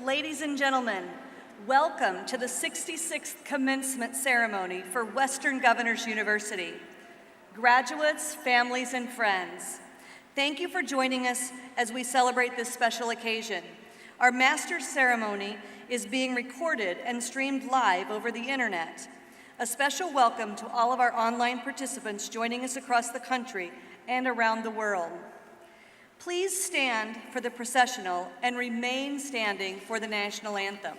Ladies and gentlemen, welcome to the 66th commencement ceremony for Western Governors University. Graduates, families, and friends, thank you for joining us as we celebrate this special occasion. Our master's ceremony is being recorded and streamed live over the internet. A special welcome to all of our online participants joining us across the country and around the world. Please stand for the processional and remain standing for the national anthem.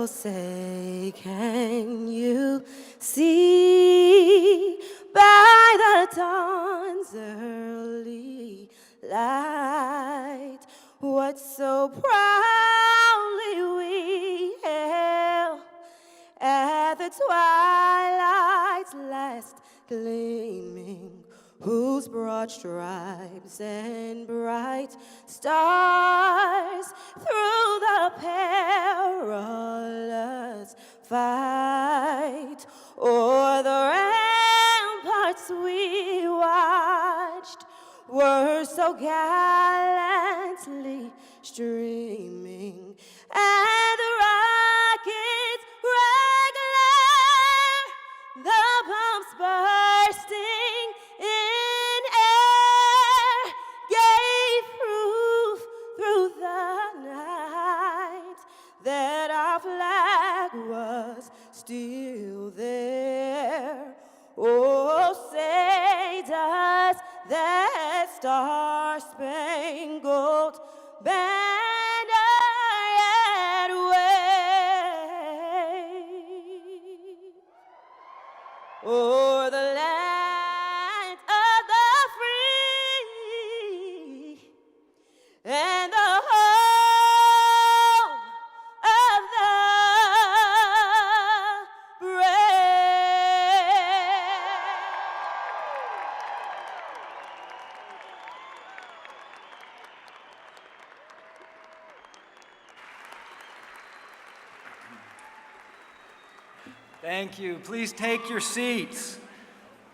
Oh, say, can you see by the dawn's early light what so proudly we hailed at the twilight's last gleaming, whose broad stripes and bright stars through the perilous fight o'er the ramparts we watched were so gallantly streaming, and the rockets regular, the pumps bursting in air, gave proof through the night that our flag was still there. Oh, say does that star-spangled banner yet wave o'er the land of the free and the home of the brave? Thank you. Please take your seats.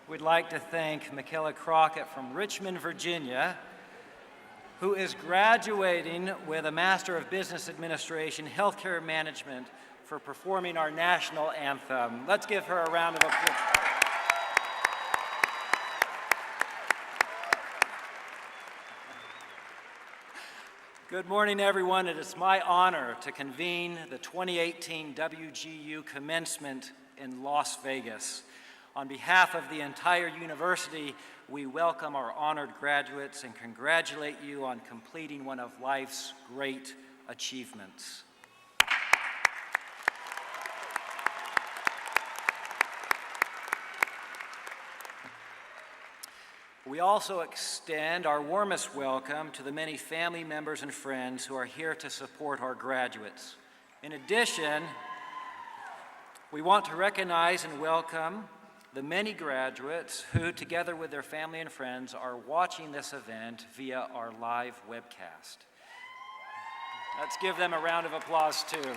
We'd like to thank Mikela Crockett from Richmond, Virginia, who is graduating with a Master of Business Administration, Healthcare Management, for performing our national anthem. Let's give her a round of applause. Good morning, everyone. It is my honor to convene the 2018 WGU Commencement in Las Vegas. On behalf of the entire university, we welcome our honored graduates and congratulate you on completing one of life's great achievements. We also extend our warmest welcome to the many family members and friends who are here to support our graduates. In addition, we want to recognize and welcome the many graduates who, together with their family and friends, are watching this event via our live webcast. Let's give them a round of applause, too.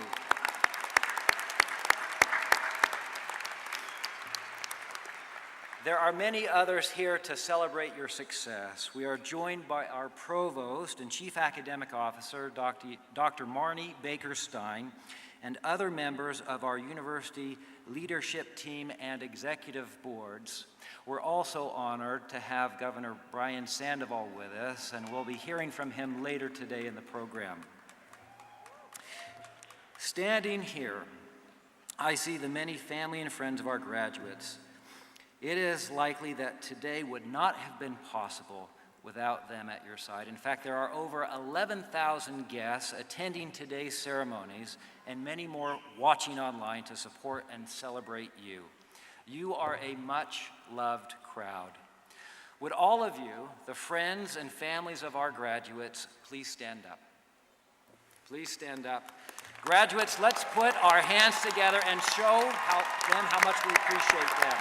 There are many others here to celebrate your success. We are joined by our Provost and Chief Academic Officer, Dr. Marni Stein, and other members of our university leadership team and executive boards. We're also honored to have Governor Brian Sandoval with us, and we'll be hearing from him later today in the program. Standing here, I see the many family and friends of our graduates. It is likely that today would not have been possible without them at your side. In fact, there are over 11,000 guests attending today's ceremonies and many more watching online to support and celebrate you. You are a much-loved crowd. Would all of you, the friends and families of our graduates, please stand up? Please stand up. Graduates, let's put our hands together and show them how much we appreciate them.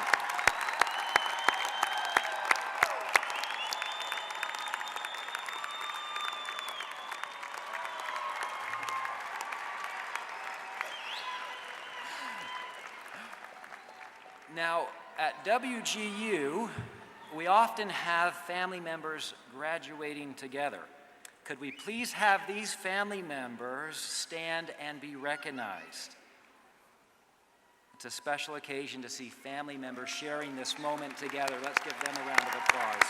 Now, at WGU, we often have family members graduating together. Could we please have these family members stand and be recognized? It's a special occasion to see family members sharing this moment together. Let's give them a round of applause.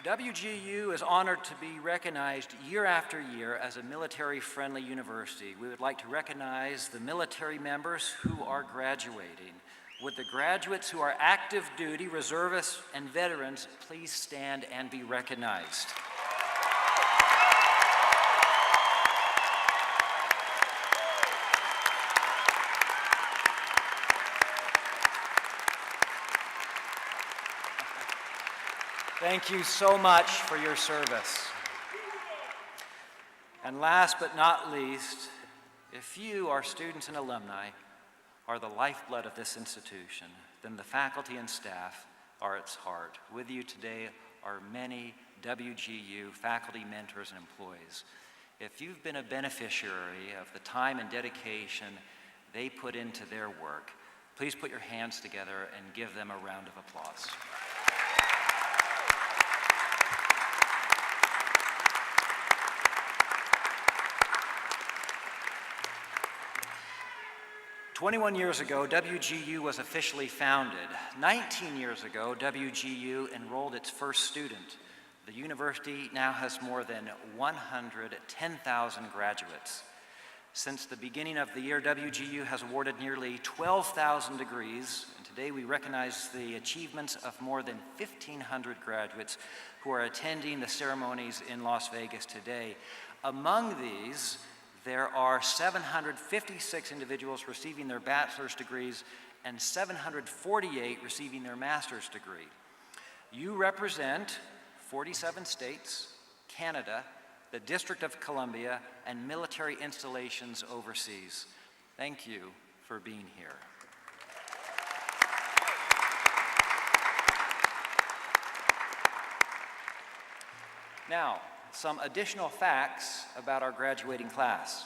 WGU is honored to be recognized year after year as a military-friendly university. We would like to recognize the military members who are graduating. Would the graduates who are active duty, reservists, and veterans please stand and be recognized? Thank you so much for your service. And last but not least, if you, our students and alumni, are the lifeblood of this institution, then the faculty and staff are its heart. With you today are many WGU faculty, mentors, and employees. If you've been a beneficiary of the time and dedication they put into their work, please put your hands together and give them a round of applause. "21 years ago, WGU was officially founded. 19 years ago, WGU enrolled its first student. The university now has more than 110,000 graduates. Since the beginning of the year, WGU has awarded nearly 12,000 degrees, and today we recognize the achievements of more than 1,500 graduates who are attending the ceremonies in Las Vegas today. Among these, there are 756 individuals receiving their bachelor's degrees and 748 receiving their master's degree. You represent 47 states, Canada, the District of Columbia, and military installations overseas. Thank you for being here. Now, some additional facts about our graduating class.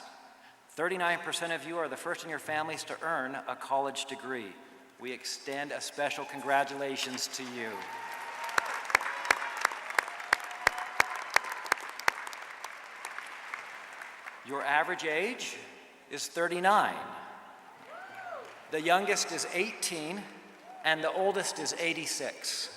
39% of you are the first in your families to earn a college degree. We extend a special congratulations to you. Your average age is 39. The youngest is 18, and the oldest is 86.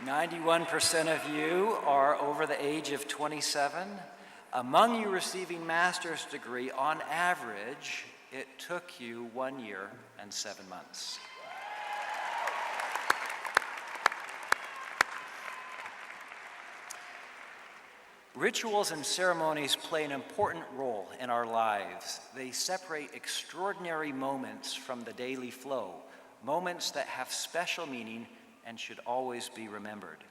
91% of you are over the age of 27. Among you receiving master's degree, on average, it took you 1 year and 7 months. Rituals and ceremonies play an important role in our lives. They separate extraordinary moments from the daily flow, moments that have special meaning and should always be remembered.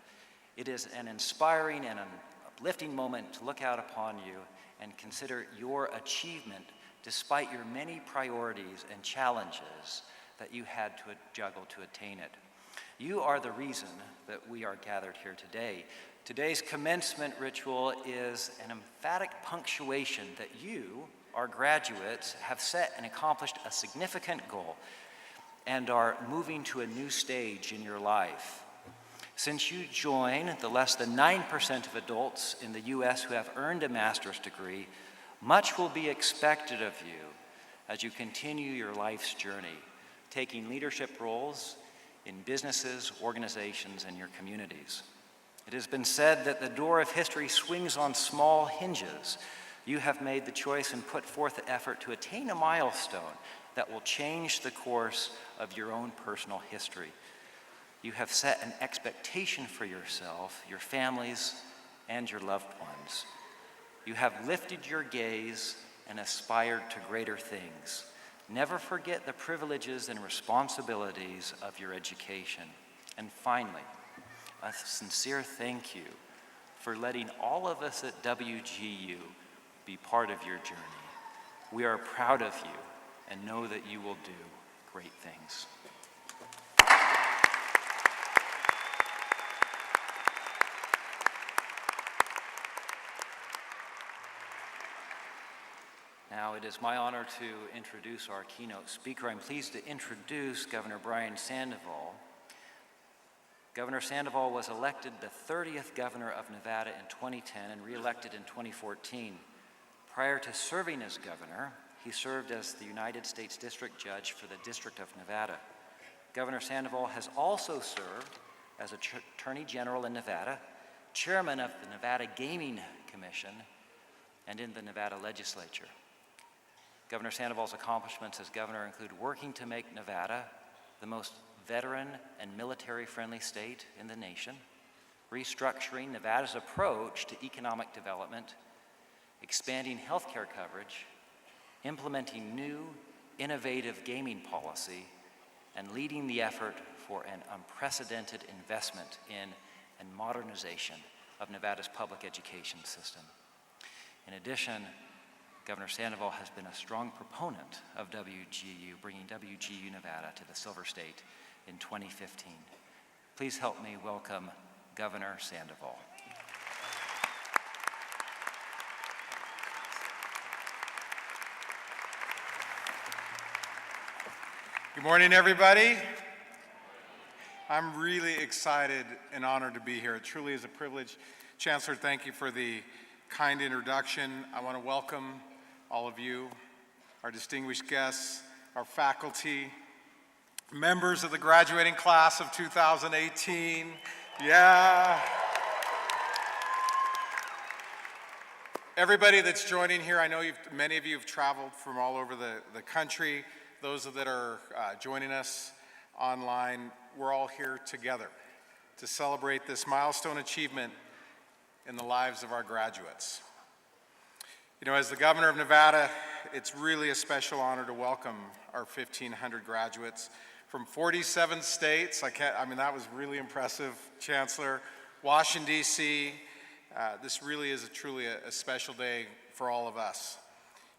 It is an inspiring and an uplifting moment to look out upon you and consider your achievement despite your many priorities and challenges that you had to juggle to attain it. You are the reason that we are gathered here today. Today's commencement ritual is an emphatic punctuation that you, our graduates, have set and accomplished a significant goal and are moving to a new stage in your life. Since you join the less than 9% of adults in the U.S. who have earned a master's degree, much will be expected of you as you continue your life's journey, taking leadership roles in businesses, organizations, and your communities. It has been said that the door of history swings on small hinges. You have made the choice and put forth the effort to attain a milestone that will change the course of your own personal history. You have set an expectation for yourself, your families, and your loved ones. You have lifted your gaze and aspired to greater things. Never forget the privileges and responsibilities of your education. And finally, a sincere thank you for letting all of us at WGU be part of your journey. We are proud of you and know that you will do great things. Now it is my honor to introduce our keynote speaker. I'm pleased to introduce Governor Brian Sandoval. Governor Sandoval was elected the 30th governor of Nevada in 2010 and re-elected in 2014. Prior to serving as governor, he served as the United States District Judge for the District of Nevada. Governor Sandoval has also served as Attorney General in Nevada, Chairman of the Nevada Gaming Commission and in the Nevada legislature. Governor Sandoval's accomplishments as governor include working to make Nevada the most veteran and military-friendly state in the nation, restructuring Nevada's approach to economic development, expanding healthcare coverage, implementing new, innovative gaming policy, and leading the effort for an unprecedented investment in and modernization of Nevada's public education system. In addition, Governor Sandoval has been a strong proponent of WGU, bringing WGU Nevada to the Silver State in 2015. Please help me welcome Governor Sandoval. Good morning, everybody. I'm really excited and honored to be here. It truly is a privilege. Chancellor, thank you for the kind introduction. I want to welcome all of you, our distinguished guests, our faculty, members of the graduating class of 2018. Yeah. Everybody that's joining here, I know many of you have traveled from all over the country. Those that are joining us online, we're all here together to celebrate this milestone achievement in the lives of our graduates. You know, as the governor of Nevada, it's really a special honor to welcome our 1,500 graduates from 47 states. That was really impressive, Chancellor. Washington, D.C. This really is truly a special day for all of us.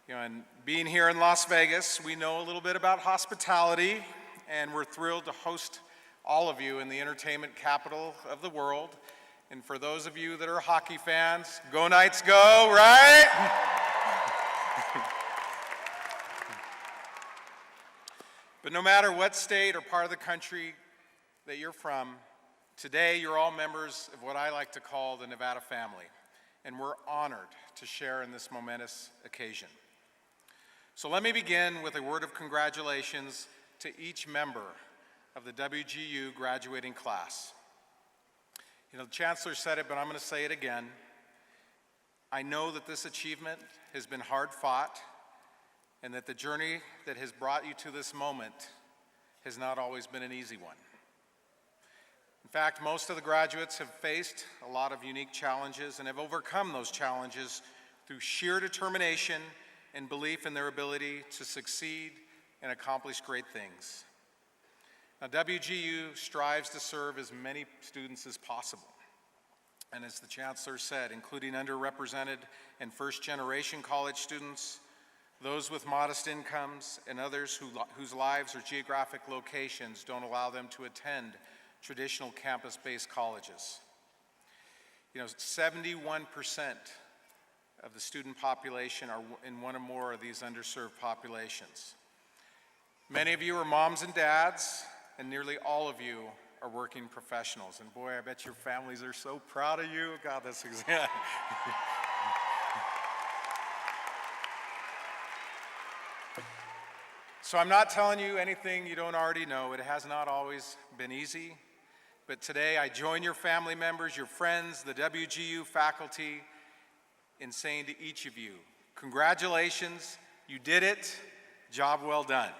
You know, and being here in Las Vegas, we know a little bit about hospitality, and we're thrilled to host all of you in the entertainment capital of the world. And for those of you that are hockey fans, go Knights go, right? But no matter what state or part of the country that you're from, today you're all members of what I like to call the Nevada family, and we're honored to share in this momentous occasion. So let me begin with a word of congratulations to each member of the WGU graduating class. You know, the Chancellor said it, but I'm going to say it again. I know that this achievement has been hard fought, and that the journey that has brought you to this moment has not always been an easy one. In fact, most of the graduates have faced a lot of unique challenges and have overcome those challenges through sheer determination and belief in their ability to succeed and accomplish great things. Now, WGU strives to serve as many students as possible. And as the Chancellor said, including underrepresented and first-generation college students, those with modest incomes, and others whose lives or geographic locations don't allow them to attend traditional campus-based colleges. You know, 71% of the student population are in one or more of these underserved populations. Many of you are moms and dads, and nearly all of you are working professionals. And boy, I bet your families are so proud of you. God, that's exactly. So I'm not telling you anything you don't already know. It has not always been easy. But today I join your family members, your friends, the WGU faculty in saying to each of you, congratulations, you did it, job well done.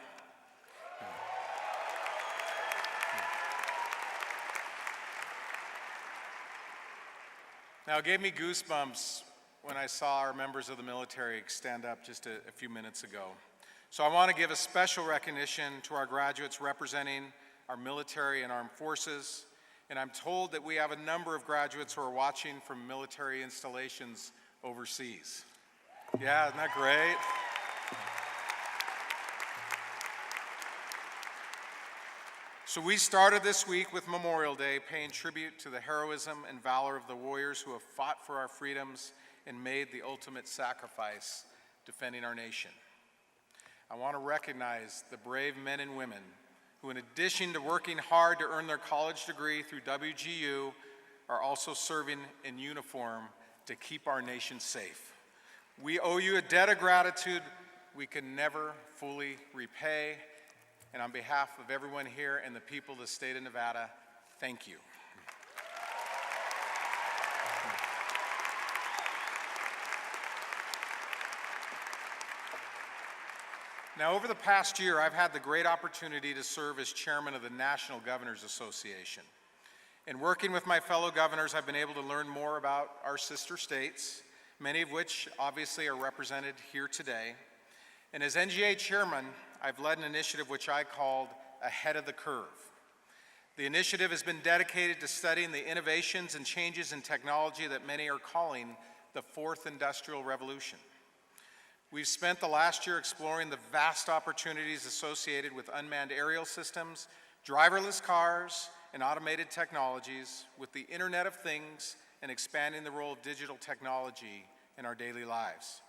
Now, it gave me goosebumps when I saw our members of the military stand up just a few minutes ago. So I want to give a special recognition to our graduates representing our military and armed forces. And I'm told that we have a number of graduates who are watching from military installations overseas. Yeah, isn't that great? So we started this week with Memorial Day, paying tribute to the heroism and valor of the warriors who have fought for our freedoms and made the ultimate sacrifice defending our nation. I want to recognize the brave men and women who, in addition to working hard to earn their college degree through WGU, are also serving in uniform to keep our nation safe. We owe you a debt of gratitude we can never fully repay. And on behalf of everyone here and the people of the state of Nevada, thank you. Now, over the past year, I've had the great opportunity to serve as chairman of the National Governors Association. In working with my fellow governors, I've been able to learn more about our sister states, many of which obviously are represented here today. And as NGA chairman, I've led an initiative which I called Ahead of the Curve. The initiative has been dedicated to studying the innovations and changes in technology that many are calling the fourth industrial revolution. We've spent the last year exploring the vast opportunities associated with unmanned aerial systems, driverless cars, and automated technologies, with the Internet of Things and expanding the role of digital technology in our daily lives.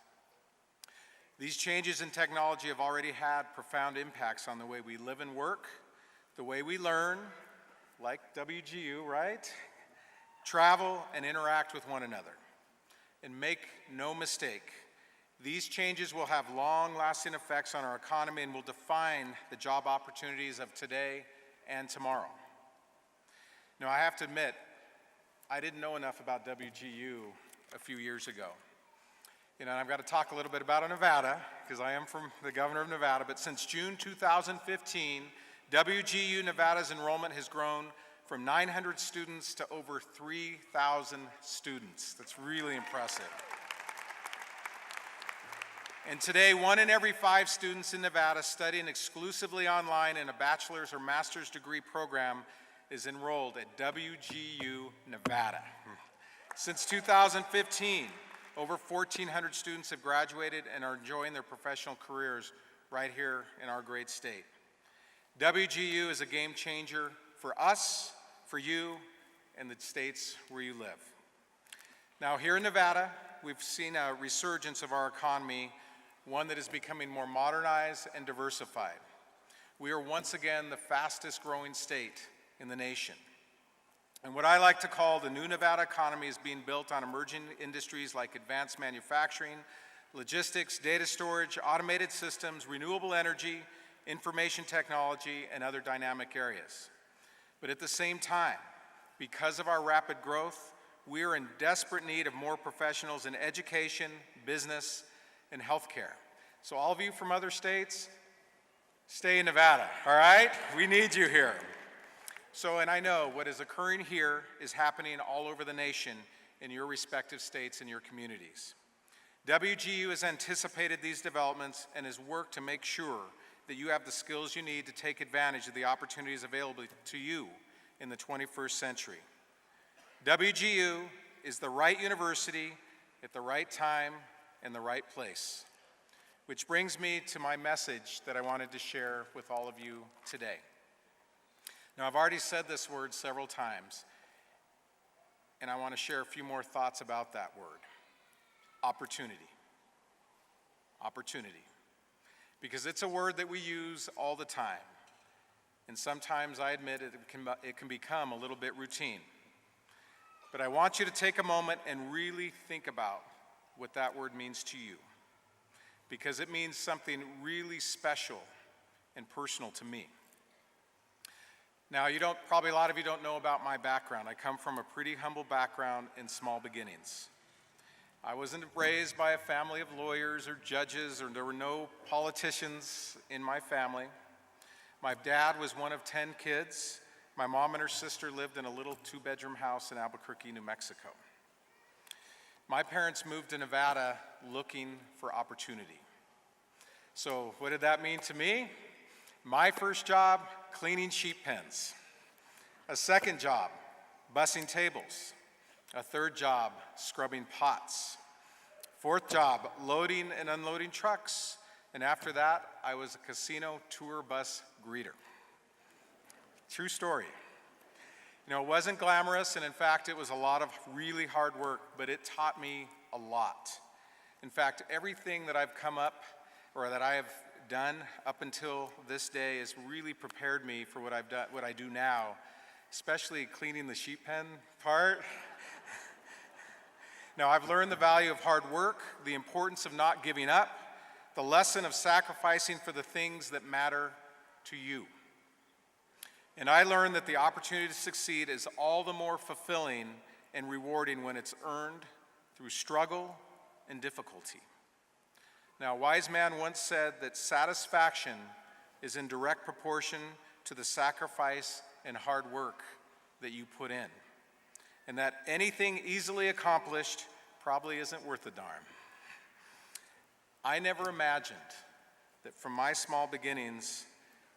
These changes in technology have already had profound impacts on the way we live and work, the way we learn, like WGU, right? Travel and interact with one another. And make no mistake, these changes will have long-lasting effects on our economy and will define the job opportunities of today and tomorrow. Now, I have to admit, I didn't know enough about WGU a few years ago. You know, and I've got to talk a little bit about Nevada, because I am from the governor of Nevada, but since June 2015, WGU Nevada's enrollment has grown from 900 students to over 3,000 students. That's really impressive. And today, 1 in every 5 students in Nevada studying exclusively online in a bachelor's or master's degree program is enrolled at WGU Nevada. Since 2015, over 1,400 students have graduated and are enjoying their professional careers right here in our great state. WGU is a game changer for us, for you, and the states where you live. Now, here in Nevada, we've seen a resurgence of our economy, one that is becoming more modernized and diversified. We are once again the fastest growing state in the nation. And what I like to call the new Nevada economy is being built on emerging industries like advanced manufacturing, logistics, data storage, automated systems, renewable energy, information technology, and other dynamic areas. But at the same time, because of our rapid growth, we are in desperate need of more professionals in education, business, and healthcare. So all of you from other states, stay in Nevada, all right? We need you here. So, and I know what is occurring here is happening all over the nation in your respective states and your communities. WGU has anticipated these developments and has worked to make sure that you have the skills you need to take advantage of the opportunities available to you in the 21st century. WGU is the right university at the right time and the right place. Which brings me to my message that I wanted to share with all of you today. Now, I've already said this word several times, and I want to share a few more thoughts about that word. Opportunity. Opportunity. Because it's a word that we use all the time. And sometimes, I admit, it can become a little bit routine. But I want you to take a moment and really think about what that word means to you. Because it means something really special and personal to me. Now, probably a lot of you don't know about my background. I come from a pretty humble background in small beginnings. I wasn't raised by a family of lawyers or judges, or there were no politicians in my family. My dad was one of 10 kids. My mom and her sister lived in a little 2-bedroom house in Albuquerque, New Mexico. My parents moved to Nevada looking for opportunity. So what did that mean to me? My first job, cleaning sheep pens. A second job, bussing tables. A third job, scrubbing pots. Fourth job, loading and unloading trucks. And after that, I was a casino tour bus greeter. True story. You know, it wasn't glamorous, and in fact, it was a lot of really hard work, but it taught me a lot. In fact, everything that I've come up, or that I have done up until this day, has really prepared me for what I do now, especially cleaning the sheep pen part. Now, I've learned the value of hard work, the importance of not giving up, the lesson of sacrificing for the things that matter to you. And I learned that the opportunity to succeed is all the more fulfilling and rewarding when it's earned through struggle and difficulty. Now, a wise man once said that satisfaction is in direct proportion to the sacrifice and hard work that you put in, and that anything easily accomplished probably isn't worth a darn. I never imagined that from my small beginnings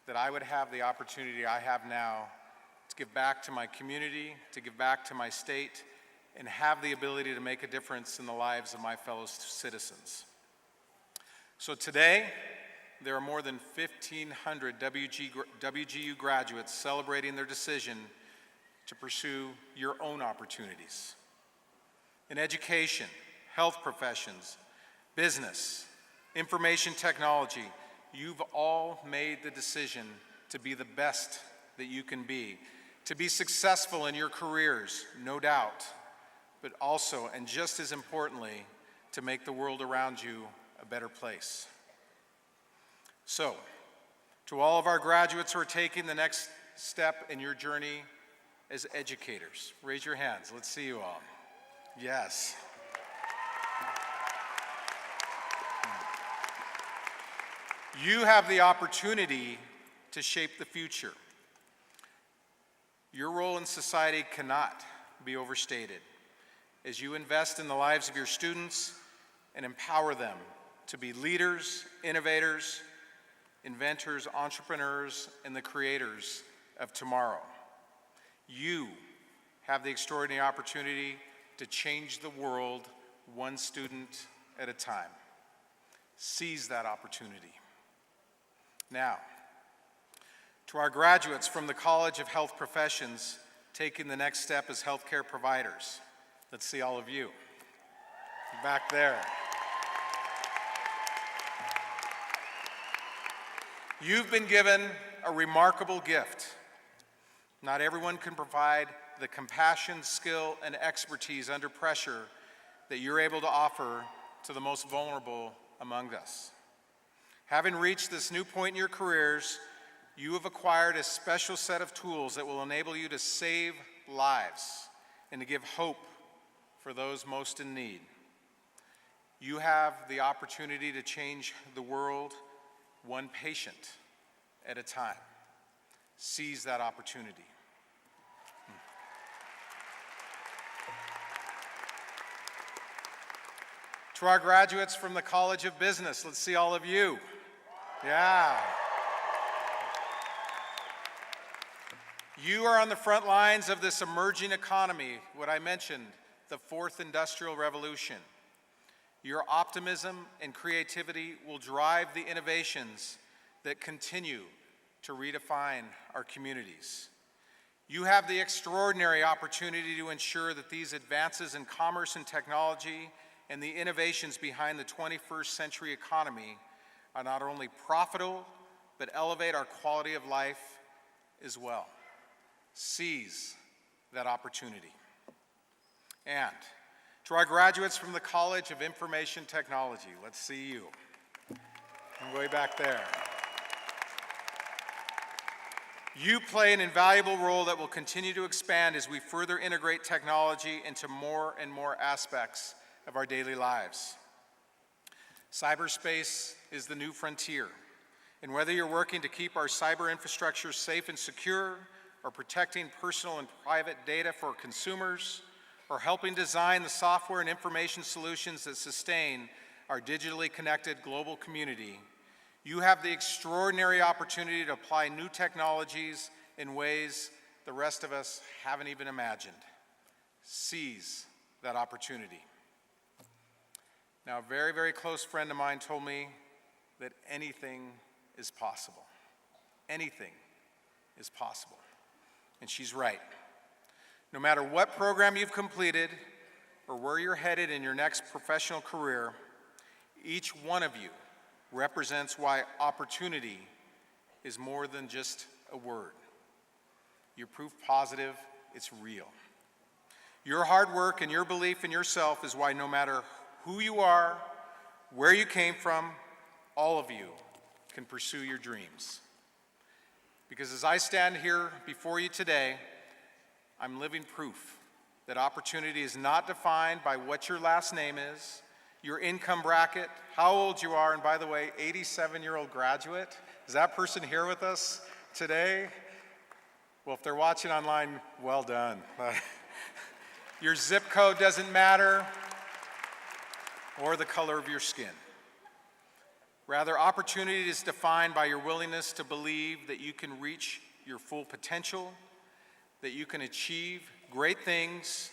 that I would have the opportunity I have now to give back to my community, to give back to my state, and have the ability to make a difference in the lives of my fellow citizens. So today, there are more than 1,500 WGU graduates celebrating their decision to pursue your own opportunities. In education, health professions, business, information technology, you've all made the decision to be the best that you can be, to be successful in your careers, no doubt, but also, and just as importantly, to make the world around you a better place. So, to all of our graduates who are taking the next step in your journey as educators, raise your hands. Let's see you all. Yes. You have the opportunity to shape the future. Your role in society cannot be overstated as you invest in the lives of your students and empower them to be leaders, innovators, inventors, entrepreneurs, and the creators of tomorrow. You have the extraordinary opportunity to change the world one student at a time. Seize that opportunity. Now, to our graduates from the College of Health Professions taking the next step as healthcare providers, let's see all of you back there. You've been given a remarkable gift. Not everyone can provide the compassion, skill, and expertise under pressure that you're able to offer to the most vulnerable among us. Having reached this new point in your careers, you have acquired a special set of tools that will enable you to save lives and to give hope for those most in need. You have the opportunity to change the world one patient at a time. Seize that opportunity. To our graduates from the College of Business, let's see all of you. Yeah. You are on the front lines of this emerging economy, what I mentioned, the fourth industrial revolution. Your optimism and creativity will drive the innovations that continue to redefine our communities. You have the extraordinary opportunity to ensure that these advances in commerce and technology and the innovations behind the 21st century economy are not only profitable, but elevate our quality of life as well. Seize that opportunity. And to our graduates from the College of Information Technology, let's see you. And way back there. You play an invaluable role that will continue to expand as we further integrate technology into more and more aspects of our daily lives. Cyberspace is the new frontier, and whether you're working to keep our cyber infrastructure safe and secure, or protecting personal and private data for consumers, or helping design the software and information solutions that sustain our digitally connected global community, you have the extraordinary opportunity to apply new technologies in ways the rest of us haven't even imagined. Seize that opportunity. Now, a very, very close friend of mine told me that anything is possible. Anything is possible. And she's right. No matter what program you've completed or where you're headed in your next professional career, each one of you represents why opportunity is more than just a word. You're proof positive, it's real. Your hard work and your belief in yourself is why no matter who you are, where you came from, all of you can pursue your dreams. Because as I stand here before you today, I'm living proof that opportunity is not defined by what your last name is, your income bracket, how old you are, and by the way, 87-year-old graduate. Is that person here with us today? Well, if they're watching online, well done. Your zip code doesn't matter, or the color of your skin. Rather, opportunity is defined by your willingness to believe that you can reach your full potential, that you can achieve great things,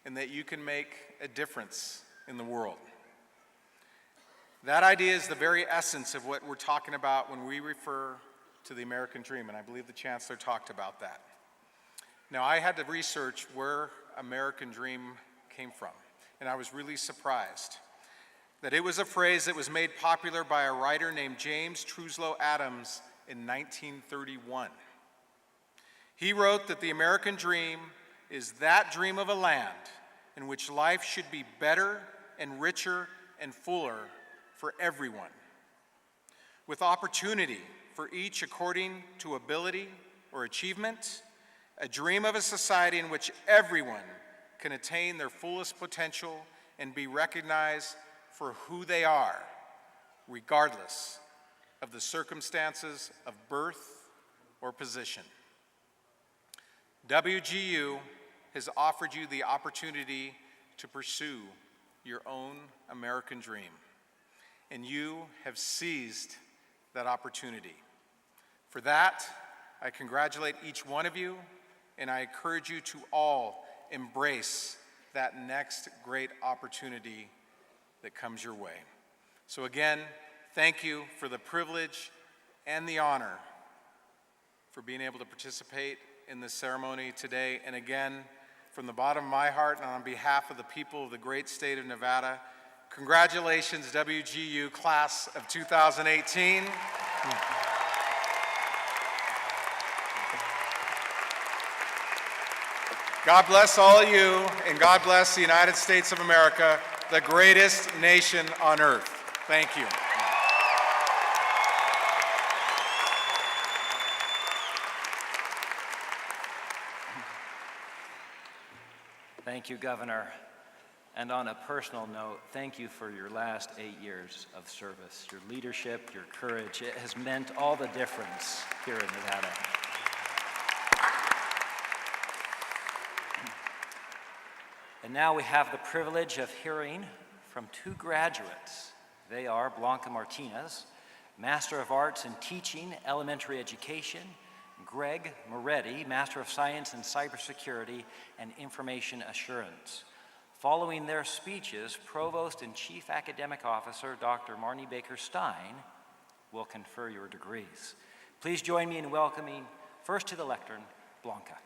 and that you can make a difference in the world. That idea is the very essence of what we're talking about when we refer to the American dream, and I believe the Chancellor talked about that. Now, I had to research where American dream came from, and I was really surprised that it was a phrase that was made popular by a writer named James Truslow Adams in 1931. He wrote that the American dream is that dream of a land in which life should be better and richer and fuller for everyone, with opportunity for each according to ability or achievement, a dream of a society in which everyone can attain their fullest potential and be recognized for who they are, regardless of the circumstances of birth or position. WGU has offered you the opportunity to pursue your own American dream, and you have seized that opportunity. For that, I congratulate each one of you, and I encourage you to all embrace that next great opportunity that comes your way. So again, thank you for the privilege and the honor for being able to participate in this ceremony today. And again, from the bottom of my heart and on behalf of the people of the great state of Nevada, congratulations, WGU class of 2018. God bless all of you, and God bless the United States of America, the greatest nation on earth. Thank you. Thank you, Governor. And on a personal note, thank you for your last 8 years of service. Your leadership, your courage, it has meant all the difference here in Nevada. And now we have the privilege of hearing from two graduates. They are Blanca Martinez, Master of Arts in Teaching, Elementary Education, Gregg Moretti, Master of Science in Cybersecurity and Information Assurance. Following their speeches, Provost and Chief Academic Officer Dr. Marni Stein will confer your degrees. Please join me in welcoming first to the lectern, Blanca.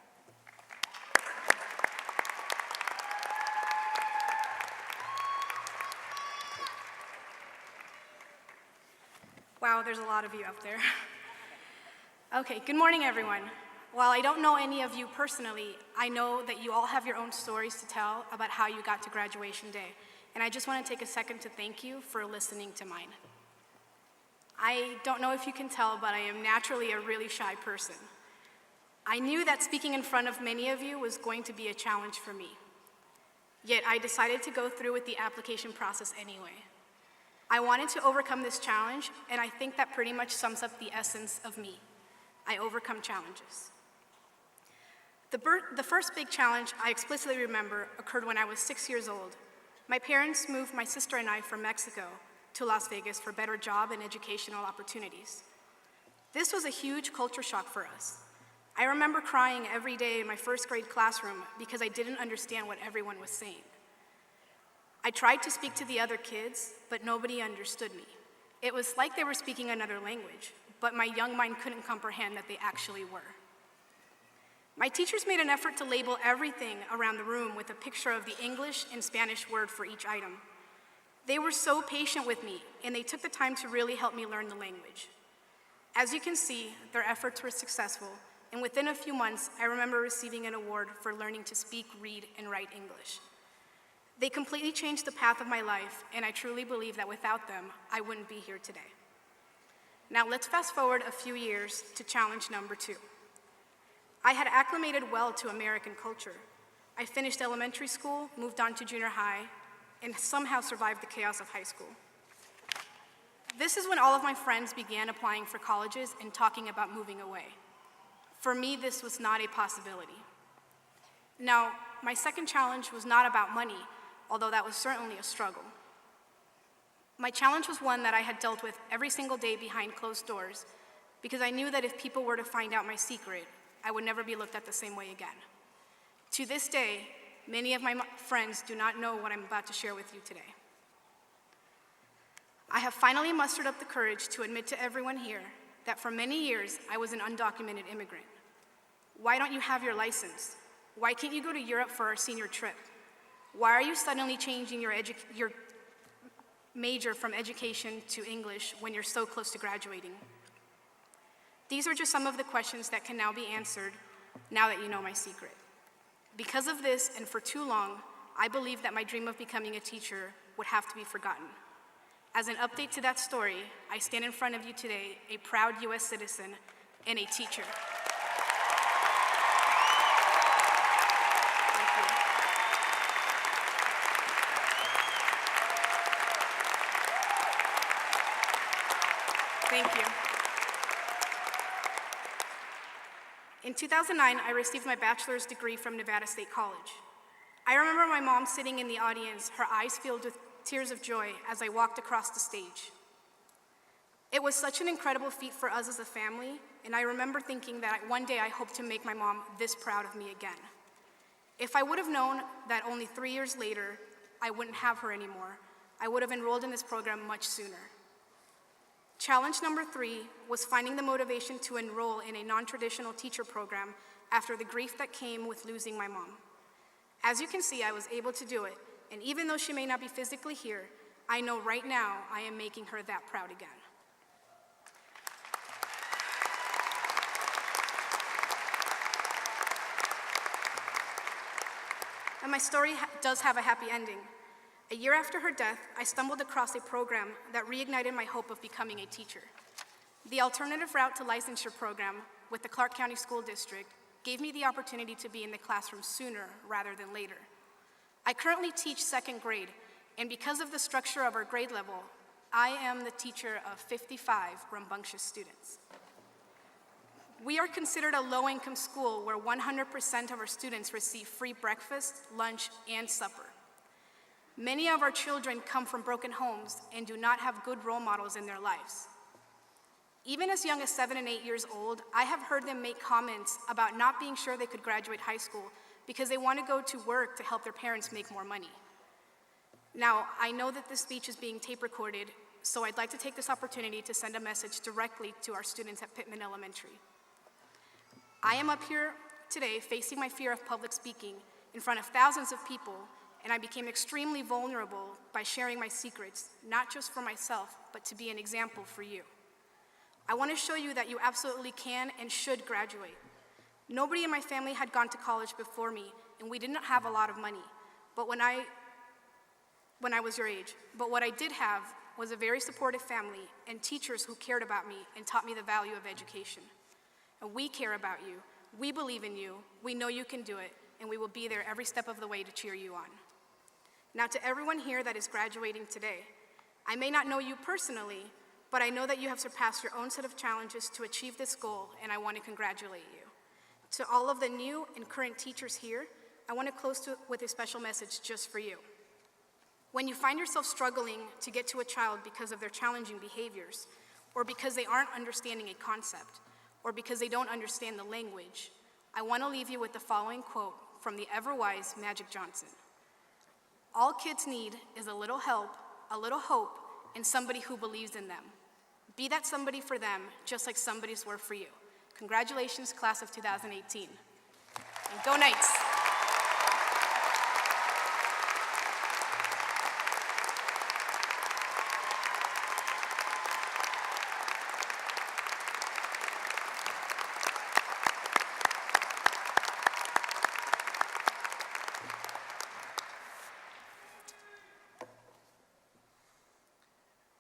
Wow, there's a lot of you up there. Okay, good morning, everyone. While I don't know any of you personally, I know that you all have your own stories to tell about how you got to graduation day, and I just want to take a second to thank you for listening to mine. I don't know if you can tell, but I am naturally a really shy person. I knew that speaking in front of many of you was going to be a challenge for me, yet I decided to go through with the application process anyway. I wanted to overcome this challenge, and I think that pretty much sums up the essence of me. I overcome challenges. The first big challenge I explicitly remember occurred when I was 6 years old. My parents moved my sister and I from Mexico to Las Vegas for better job and educational opportunities. This was a huge culture shock for us. I remember crying every day in my first grade classroom because I didn't understand what everyone was saying. I tried to speak to the other kids, but nobody understood me. It was like they were speaking another language, but my young mind couldn't comprehend that they actually were. My teachers made an effort to label everything around the room with a picture of the English and Spanish word for each item. They were so patient with me, and they took the time to really help me learn the language. As you can see, their efforts were successful, and within a few months, I remember receiving an award for learning to speak, read, and write English. They completely changed the path of my life, and I truly believe that without them, I wouldn't be here today. Now let's fast forward a few years to challenge number 2. I had acclimated well to American culture. I finished elementary school, moved on to junior high, and somehow survived the chaos of high school. This is when all of my friends began applying for colleges and talking about moving away. For me, this was not a possibility. Now, my second challenge was not about money, although that was certainly a struggle. My challenge was one that I had dealt with every single day behind closed doors, because I knew that if people were to find out my secret, I would never be looked at the same way again. To this day, many of my friends do not know what I'm about to share with you today. I have finally mustered up the courage to admit to everyone here that for many years I was an undocumented immigrant. Why don't you have your license? Why can't you go to Europe for our senior trip? Why are you suddenly changing your major from education to English when you're so close to graduating? These are just some of the questions that can now be answered now that you know my secret. Because of this, and for too long, I believed that my dream of becoming a teacher would have to be forgotten. As an update to that story, I stand in front of you today, a proud US citizen and a teacher. Thank you. In 2009, I received my bachelor's degree from Nevada State College. I remember my mom sitting in the audience, her eyes filled with tears of joy as I walked across the stage. It was such an incredible feat for us as a family, and I remember thinking that one day I hope to make my mom this proud of me again. If I would have known that only 3 years later I wouldn't have her anymore, I would have enrolled in this program much sooner. Challenge number 3 was finding the motivation to enroll in a non-traditional teacher program after the grief that came with losing my mom. As you can see, I was able to do it, and even though she may not be physically here, I know right now I am making her that proud again. And my story does have a happy ending. A year after her death, I stumbled across a program that reignited my hope of becoming a teacher. The alternative route to licensure program with the Clark County School District gave me the opportunity to be in the classroom sooner rather than later. I currently teach second grade, and because of the structure of our grade level, I am the teacher of 55 rambunctious students. We are considered a low-income school where 100% of our students receive free breakfast, lunch, and supper. Many of our children come from broken homes and do not have good role models in their lives. Even as young as 7 and 8 years old, I have heard them make comments about not being sure they could graduate high school because they want to go to work to help their parents make more money. Now, I know that this speech is being tape recorded, so I'd like to take this opportunity to send a message directly to our students at Pittman Elementary. I am up here today facing my fear of public speaking in front of thousands of people, and I became extremely vulnerable by sharing my secrets, not just for myself, but to be an example for you. I want to show you that you absolutely can and should graduate. Nobody in my family had gone to college before me, and we didn't have a lot of money, but when I was your age. But what I did have was a very supportive family and teachers who cared about me and taught me the value of education. And we care about you, we believe in you, we know you can do it, and we will be there every step of the way to cheer you on. Now, to everyone here that is graduating today, I may not know you personally, but I know that you have surpassed your own set of challenges to achieve this goal, and I want to congratulate you. To all of the new and current teachers here, I want to close with a special message just for you. When you find yourself struggling to get to a child because of their challenging behaviors, or because they aren't understanding a concept, or because they don't understand the language, I want to leave you with the following quote from the ever-wise Magic Johnson. All kids need is a little help, a little hope, and somebody who believes in them. Be that somebody for them, just like somebody's were for you. Congratulations, class of 2018. And go Knights!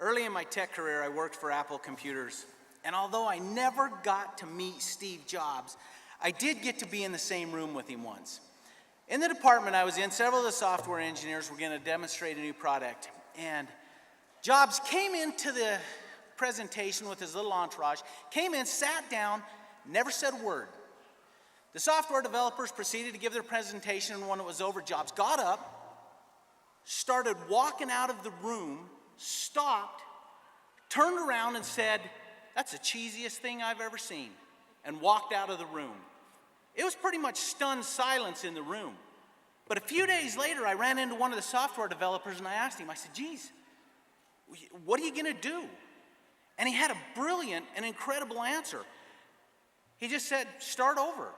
Early in my tech career, I worked for Apple Computers, and although I never got to meet Steve Jobs, I did get to be in the same room with him once. In the department I was in, several of the software engineers were going to demonstrate a new product. And Jobs came into the presentation with his little entourage, came in, sat down, never said a word. The software developers proceeded to give their presentation, and when it was over, Jobs got up, started walking out of the room, stopped, turned around and said, "That's the cheesiest thing I've ever seen," and walked out of the room. It was pretty much stunned silence in the room. But a few days later, I ran into one of the software developers and I asked him, I said, "Geez, what are you gonna do?" And he had a brilliant and incredible answer. He just said, "Start over."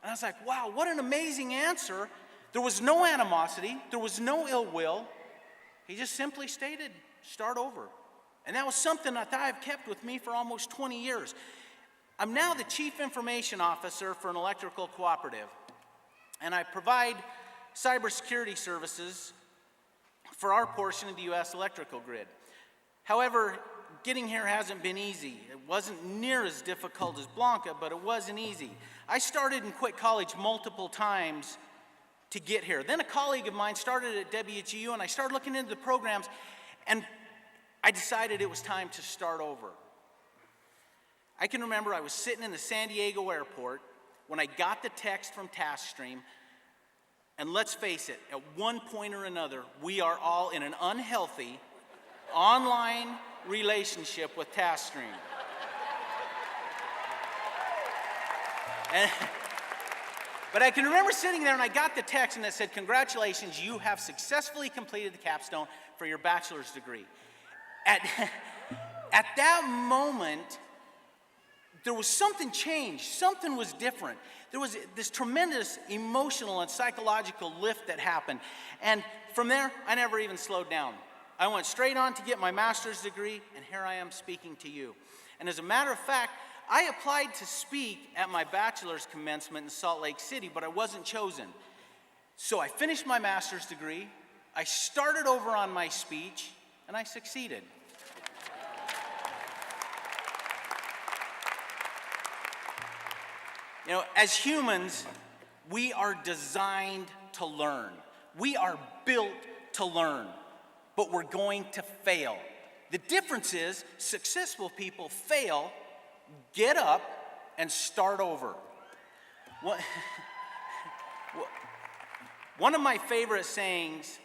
And I was like, wow, what an amazing answer. There was no animosity, there was no ill will. He just simply stated, "Start over." And that was something that I've kept with me for almost 20 years. I'm now the Chief Information Officer for an electrical cooperative, and I provide cybersecurity services for our portion of the U.S. electrical grid. However, getting here hasn't been easy. It wasn't near as difficult as Blanca, but it wasn't easy. I started and quit college multiple times to get here. Then a colleague of mine started at WGU, and I started looking into the programs, and I decided it was time to start over. I can remember I was sitting in the San Diego airport when I got the text from TaskStream, and let's face it, at one point or another, we are all in an unhealthy online relationship with TaskStream. But I can remember sitting there and I got the text and it said, "Congratulations, you have successfully completed the capstone for your bachelor's degree." At that moment, there was something changed, something was different. There was this tremendous emotional and psychological lift that happened. And from there, I never even slowed down. I went straight on to get my master's degree, and here I am speaking to you. And as a matter of fact, I applied to speak at my bachelor's commencement in Salt Lake City, but I wasn't chosen. So I finished my master's degree, I started over on my speech, and I succeeded. You know, as humans, we are designed to learn. We are built to learn, but we're going to fail. The difference is successful people fail, get up, and start over. One of my favorite sayings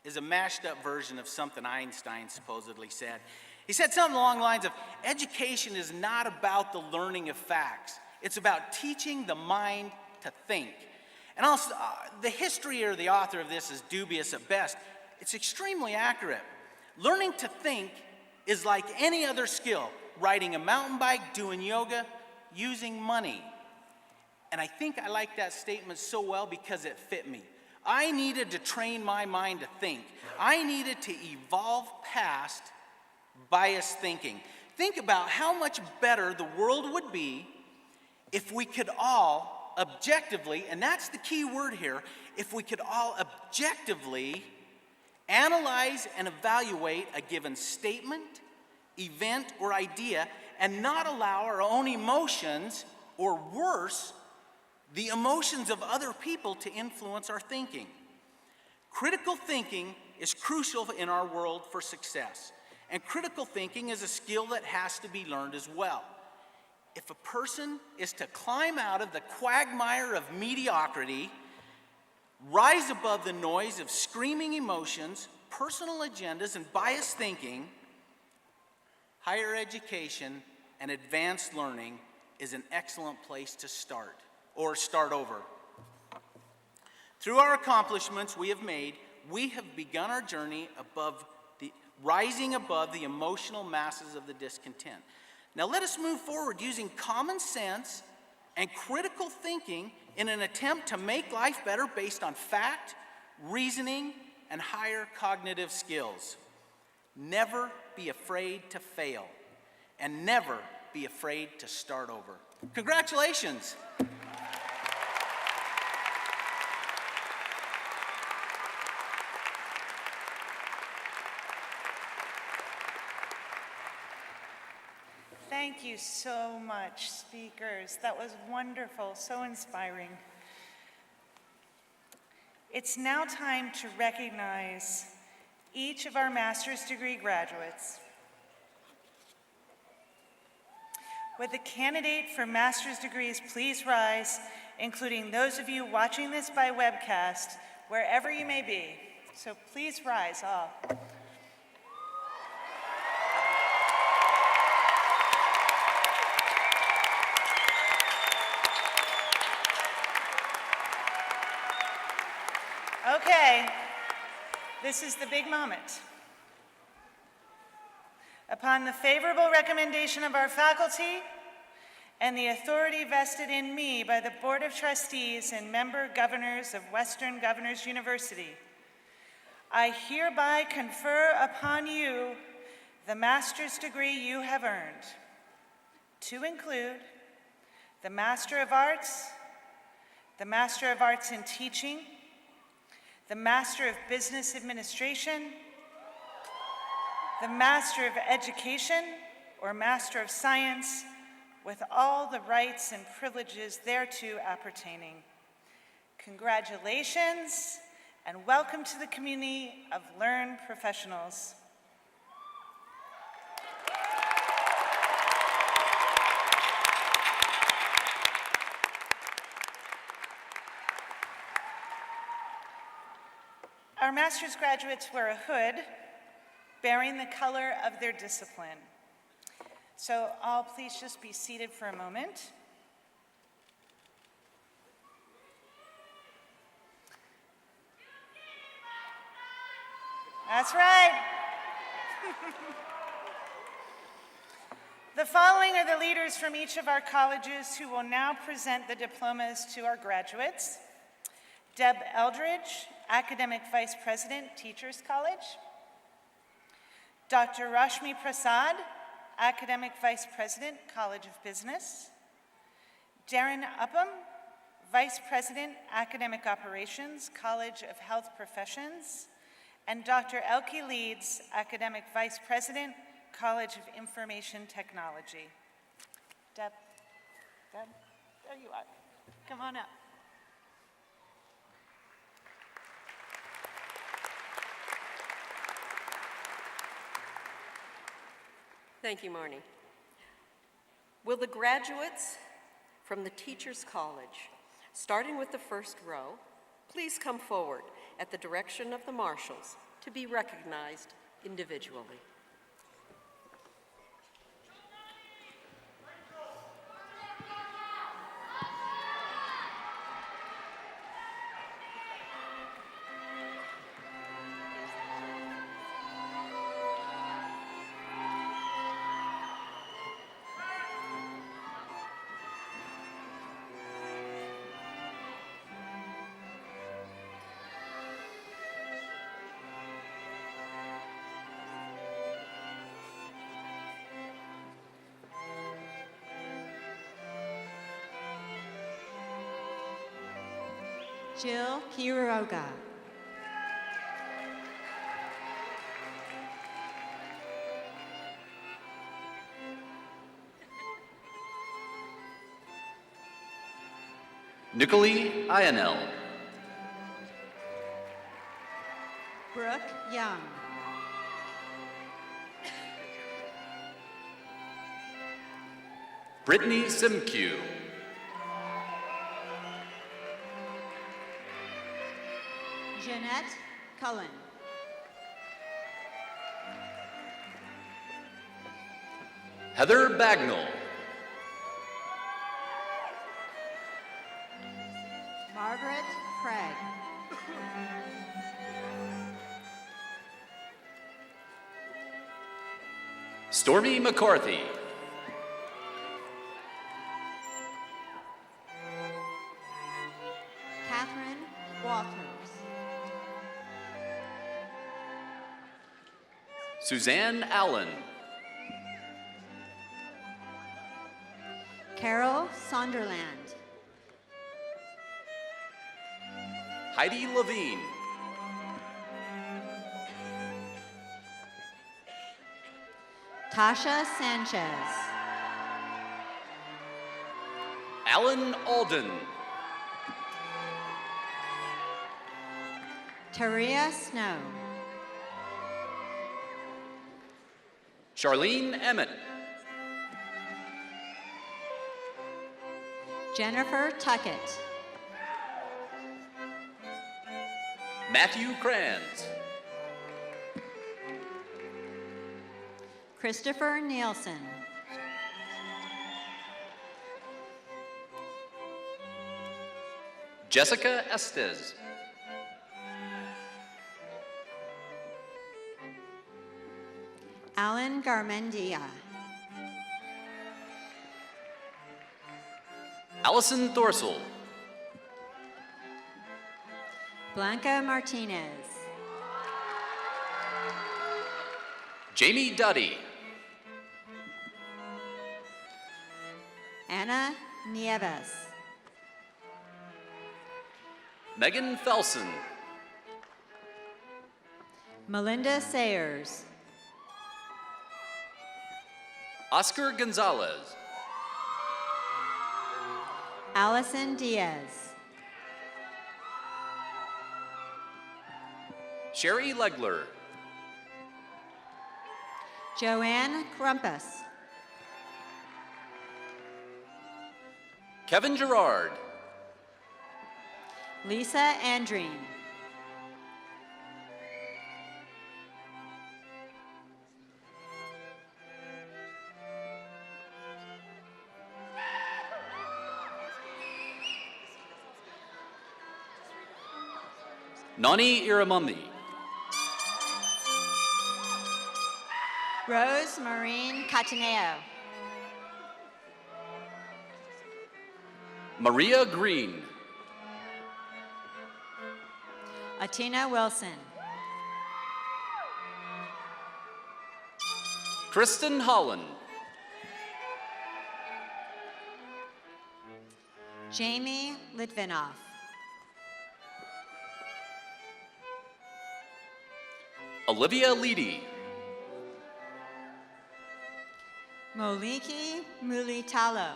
is a mashed up version of something Einstein supposedly said. He said something along the lines of, "Education is not about the learning of facts. It's about teaching the mind to think." And also, the history or the author of this is dubious at best. It's extremely accurate. Learning to think is like any other skill: riding a mountain bike, doing yoga, using money. And I think I like that statement so well because it fit me. I needed to train my mind to think. I needed to evolve past biased thinking. Think about how much better the world would be if we could all objectively, and that's the key word here, if we could all objectively analyze and evaluate a given statement, event, or idea, and not allow our own emotions, or worse, the emotions of other people to influence our thinking. Critical thinking is crucial in our world for success, and critical thinking is a skill that has to be learned as well. If a person is to climb out of the quagmire of mediocrity, rise above the noise of screaming emotions, personal agendas, and biased thinking, higher education and advanced learning is an excellent place to start, or start over. Through our accomplishments we have made, we have begun our journey rising above the emotional masses of the discontent. Now let us move forward using common sense and critical thinking in an attempt to make life better based on fact, reasoning, and higher cognitive skills. Never be afraid to fail, and never be afraid to start over. Congratulations. Thank you so much, speakers. That was wonderful, so inspiring. It's now time to recognize each of our master's degree graduates. Would the candidate for master's degrees please rise, including those of you watching this by webcast, wherever you may be. So please rise all. Okay, this is the big moment. Upon the favorable recommendation of our faculty and the authority vested in me by the Board of Trustees and member governors of Western Governors University, I hereby confer upon you the master's degree you have earned, to include the Master of Arts, the Master of Arts in Teaching, the Master of Business Administration, the Master of Education or Master of Science, with all the rights and privileges thereto appertaining. Congratulations and welcome to the community of learned professionals. Our master's graduates wear a hood bearing the color of their discipline. So all please just be seated for a moment. That's right. The following are the leaders from each of our colleges who will now present the diplomas to our graduates. Deb Eldridge, Academic Vice President, Teachers College. Dr. Rashmi Prasad, Academic Vice President, College of Business. Darren Upham, Vice President, Academic Operations, College of Health Professions. And Dr. Elke Leeds, Academic Vice President, College of Information Technology. Deb, there you are. Come on up. Thank you, Marni. Will the graduates from the Teachers College, starting with the first row, please come forward at the direction of the marshals to be recognized individually. Jill Quiroga. Nicole Ionel. Brooke Young. Brittany Simkew. Jeanette Cullen. Heather Bagnall. Margaret Craig. Stormy McCarthy. Catherine Walters. Suzanne Allen. Carol Sonderland. Heidi Levine. Tasha Sanchez. Alan Alden. Taria Snow. Charlene Emmett. Jennifer Tuckett. Matthew Kranz. Christopher Nielsen. Jessica Estes. Alan Garmendia. Allison Thorsel. Blanca Martinez. Jamie Duddy. Anna Nieves. Megan Felson. Melinda Sayers. Oscar Gonzalez. Allison Diaz. Sherry Legler. Joanne Crumpus. Kevin Gerard. Lisa Andreen. Nani Iramumbi. Rose Maureen Cataneo. Maria Green. Atina Wilson. Kristen Holland. Jamie Litvinoff. Olivia Leedy. Moliki Mulitalo.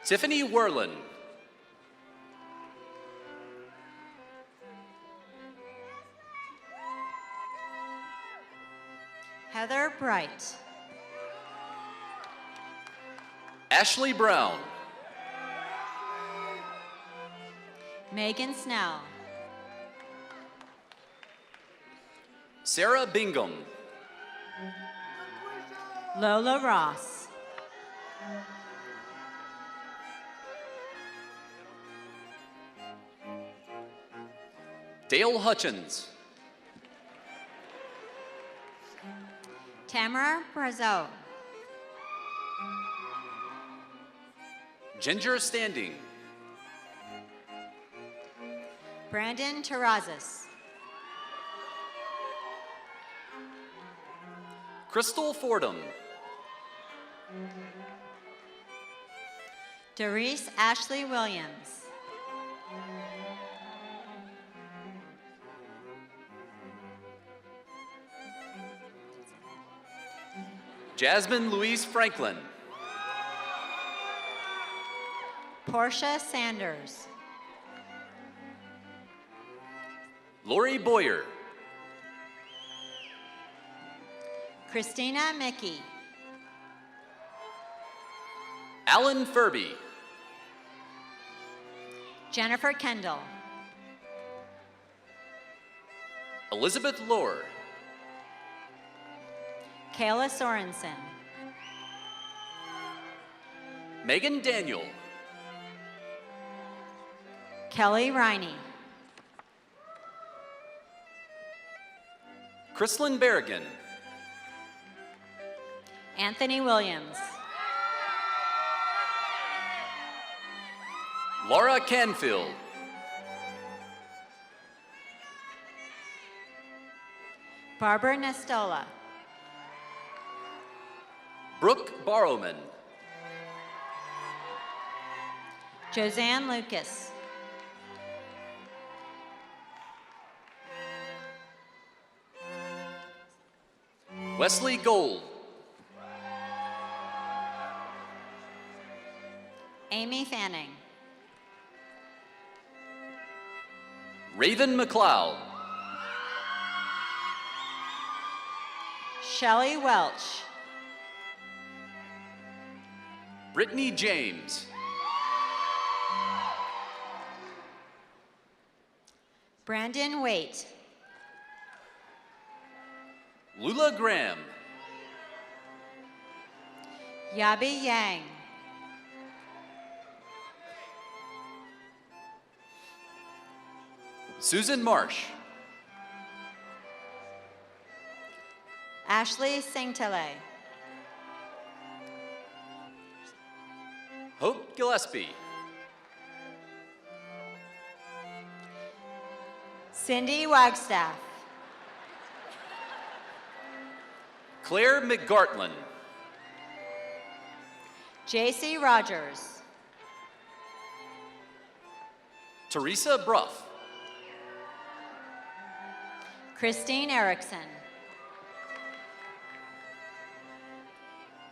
Tiffany Werlin. Heather Bright. Ashley Brown. Megan Snell. Sarah Bingham. Lola Ross. Dale Hutchins. Tamara Brazo. Ginger Standing. Brandon Terrazas. Crystal Fordham. Doris Ashley Williams. Jasmine Louise Franklin. Portia Sanders. Lori Boyer. Christina Mickey. Alan Furby. Jennifer Kendall. Elizabeth Lohr. Kayla Sorensen. Megan Daniel. Kelly Riney. Chrislyn Berrigan. Anthony Williams. Laura Canfield. Barbara Nestola. Brooke Barrowman. Josanne Lucas. Wesley Gold. Amy Fanning. Raven McLeod. Shelley Welch. Brittany James. Brandon Waite. Lula Graham. Yabi Yang. Susan Marsh. Ashley Singtele. Hope Gillespie. Cindy Wagstaff. Claire McGartland. JC Rogers. Teresa Bruff. Christine Erickson.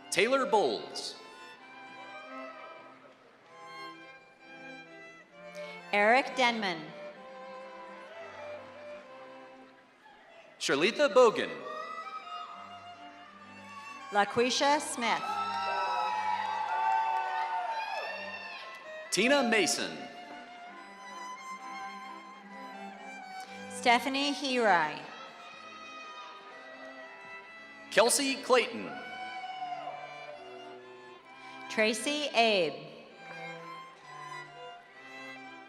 Taylor Bowles. Eric Denman. Charlitha Bogan. LaQuisha Smith. Tina Mason. Stephanie Hirai. Kelsey Clayton. Tracy Abe.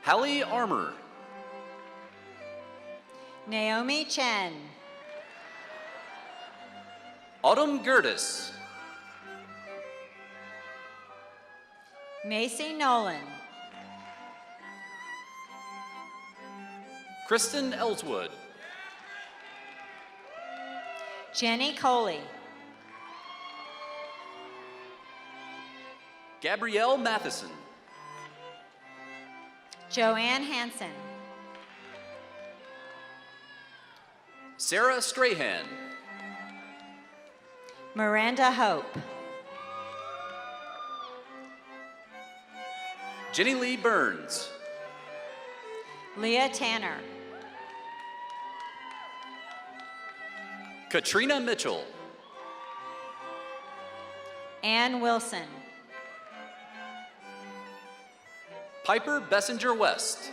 Hallie Armour. Naomi Chen. Autumn Gertis. Macy Nolan. Kristen Ellswood. Jenny Coley. Gabrielle Matheson. Joanne Hanson. Sarah Strahan. Miranda Hope. Jenny Lee Burns. Leah Tanner. Katrina Mitchell. Ann Wilson. Piper Bessinger West.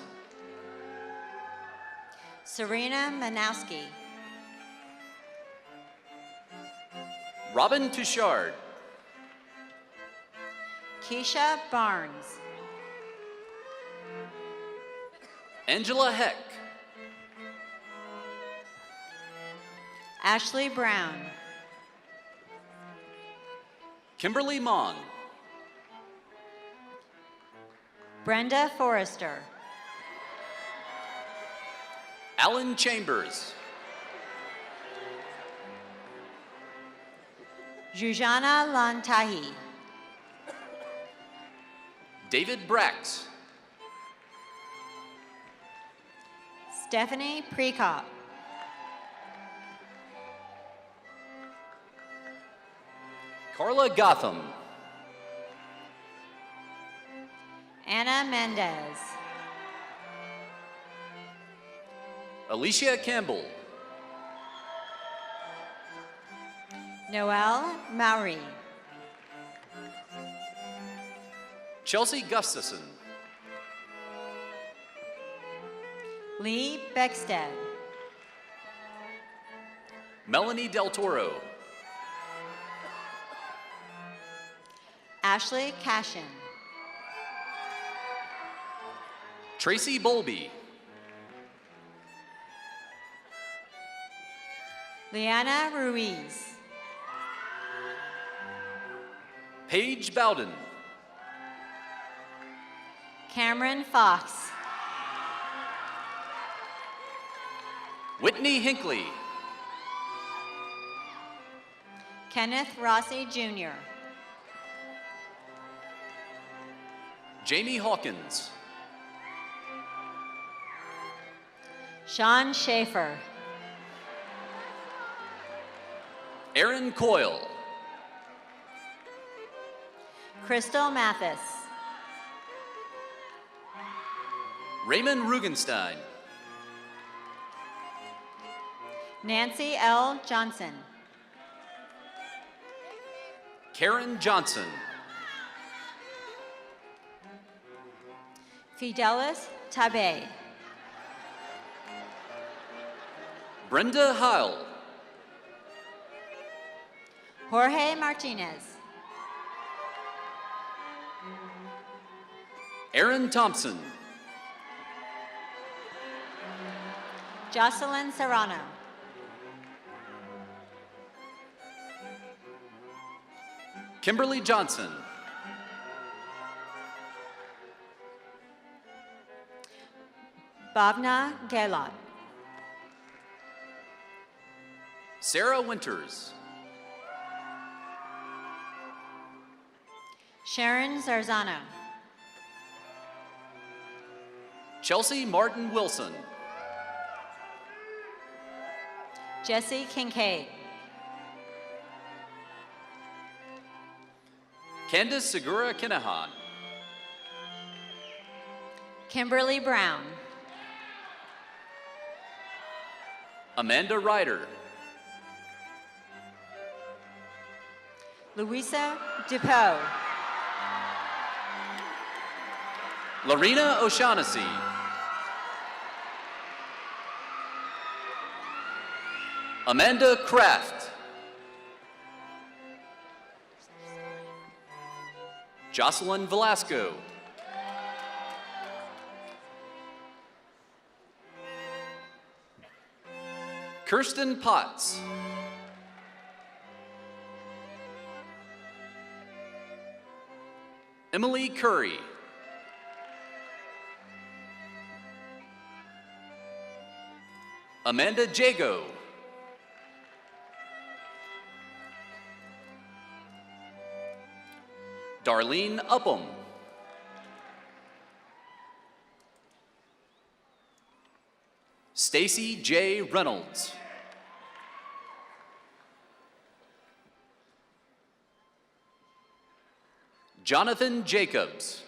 Serena Manowski. Robin Touchard. Keisha Barnes. Angela Heck. Ashley Brown. Kimberly Mon. Brenda Forrester. Alan Chambers. Jujana Lantahi. David Brax. Stephanie Prekop. Carla Gotham. Anna Mendez. Alicia Campbell. Noelle Maury. Chelsea Gustafson. Lee Beckstead. Melanie Del Toro. Ashley Cashin. Tracy Bolby. Liana Ruiz. Paige Bowden. Cameron Fox. Whitney Hinckley. Kenneth Rossi Jr. Jamie Hawkins. Sean Schaefer. Aaron Coyle. Crystal Mathis. Raymond Rugenstein. Nancy L. Johnson. Karen Johnson. Fidelis Tabe. Brenda Heil. Jorge Martinez. Aaron Thompson. Jocelyn Serrano. Kimberly Johnson. Bhavna Gelot. Sarah Winters. Sharon Zarzano. Chelsea Martin Wilson. Jesse Kincaid. Candace Segura Kinahan. Kimberly Brown. Amanda Ryder. Louisa Dupont. Lorena O'Shaughnessy. Amanda Kraft. Jocelyn Velasco. Kirsten Potts. Emily Curry. Amanda Jago. Darlene Upham. Stacy J. Reynolds. Jonathan Jacobs.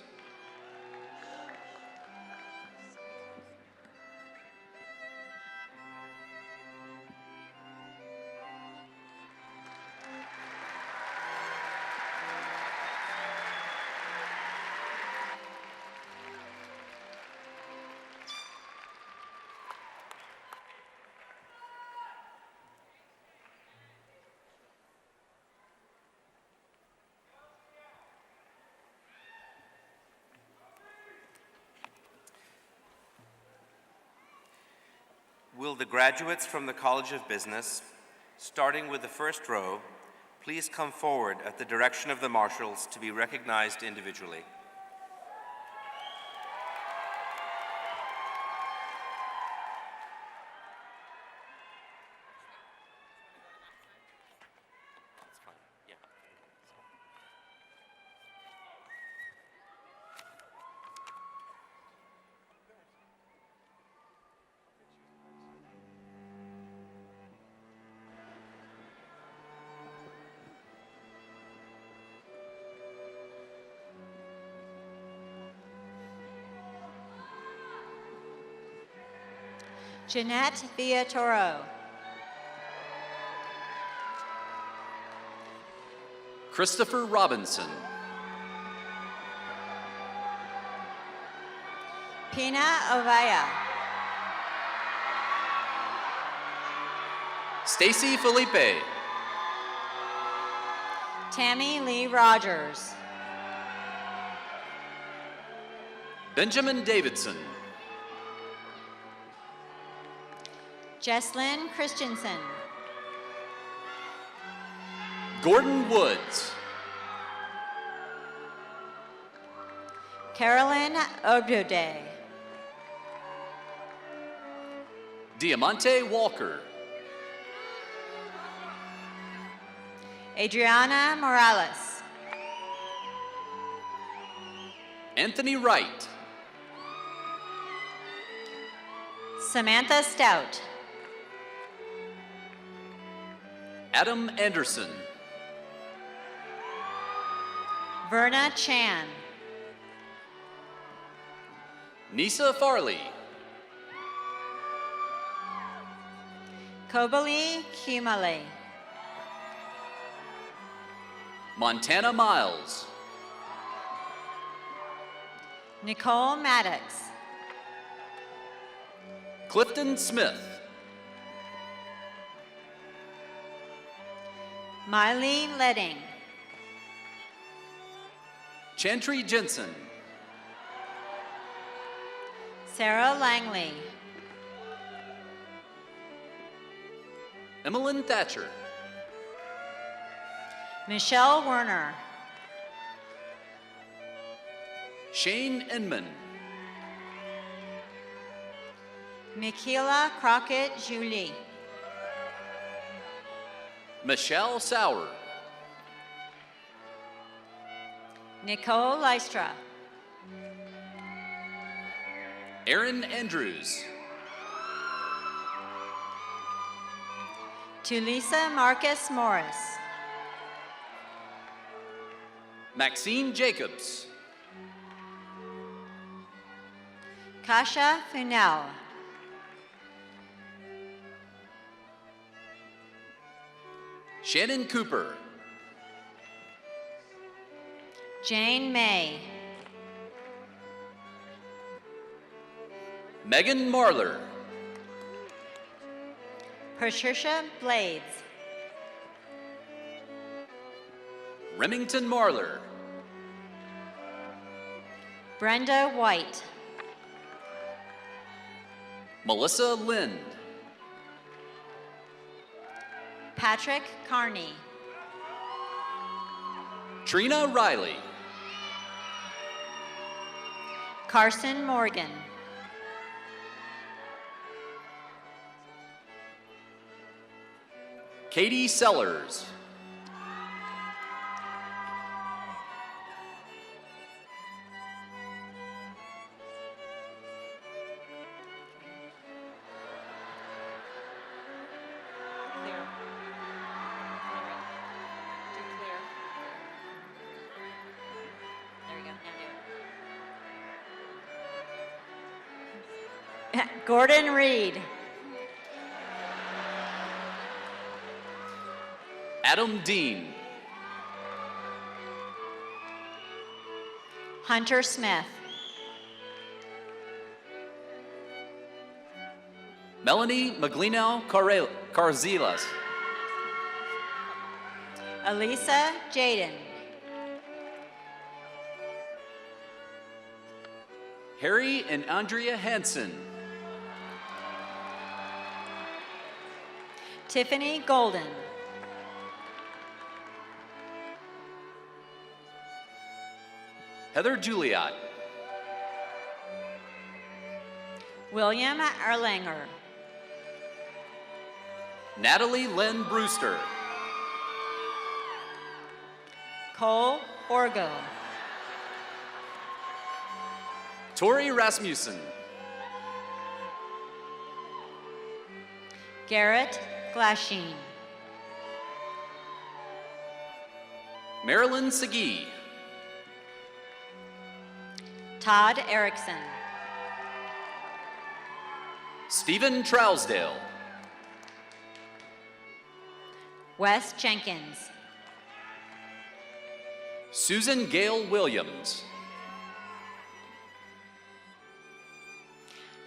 Will the graduates from the College of Business, starting with the first row, please come forward at the direction of the marshals to be recognized individually. Jeanette Villatoro. Christopher Robinson. Pina Ovaya. Stacy Felipe. Tammy Lee Rogers. Benjamin Davidson. Jesslyn Christensen. Gordon Woods. Carolyn Obode. Diamante Walker. Adriana Morales. Anthony Wright. Samantha Stout. Adam Anderson. Verna Chan. Nisa Farley. Kobali Kumale. Montana Miles. Nicole Maddox. Clifton Smith. Miley Ledding. Chantry Jensen. Sarah Langley. Emmeline Thatcher. Michelle Werner. Shane Inman. Mikela Crockett Julie. Michelle Sauer. Nicole Lystra. Aaron Andrews. Tulisa Marcus Morris. Maxine Jacobs. Kasha Funel. Shannon Cooper. Jane May. Megan Marler. Patricia Blades. Remington Marler. Brenda White. Melissa Lind. Patrick Carney. Trina Riley. Carson Morgan. Katie Sellers. Gordon Reed. Adam Dean. Hunter Smith. Melanie Maglino Carzilas. Elisa Jaden. Harry and Andrea Hansen. Tiffany Golden. Heather Juliot. William Erlanger. Natalie Lynn Brewster. Cole Orgo. Tori Rasmussen. Garrett Glasheen. Marilyn Segee. Todd Erickson. Stephen Trousdale. Wes Jenkins. Susan Gale Williams.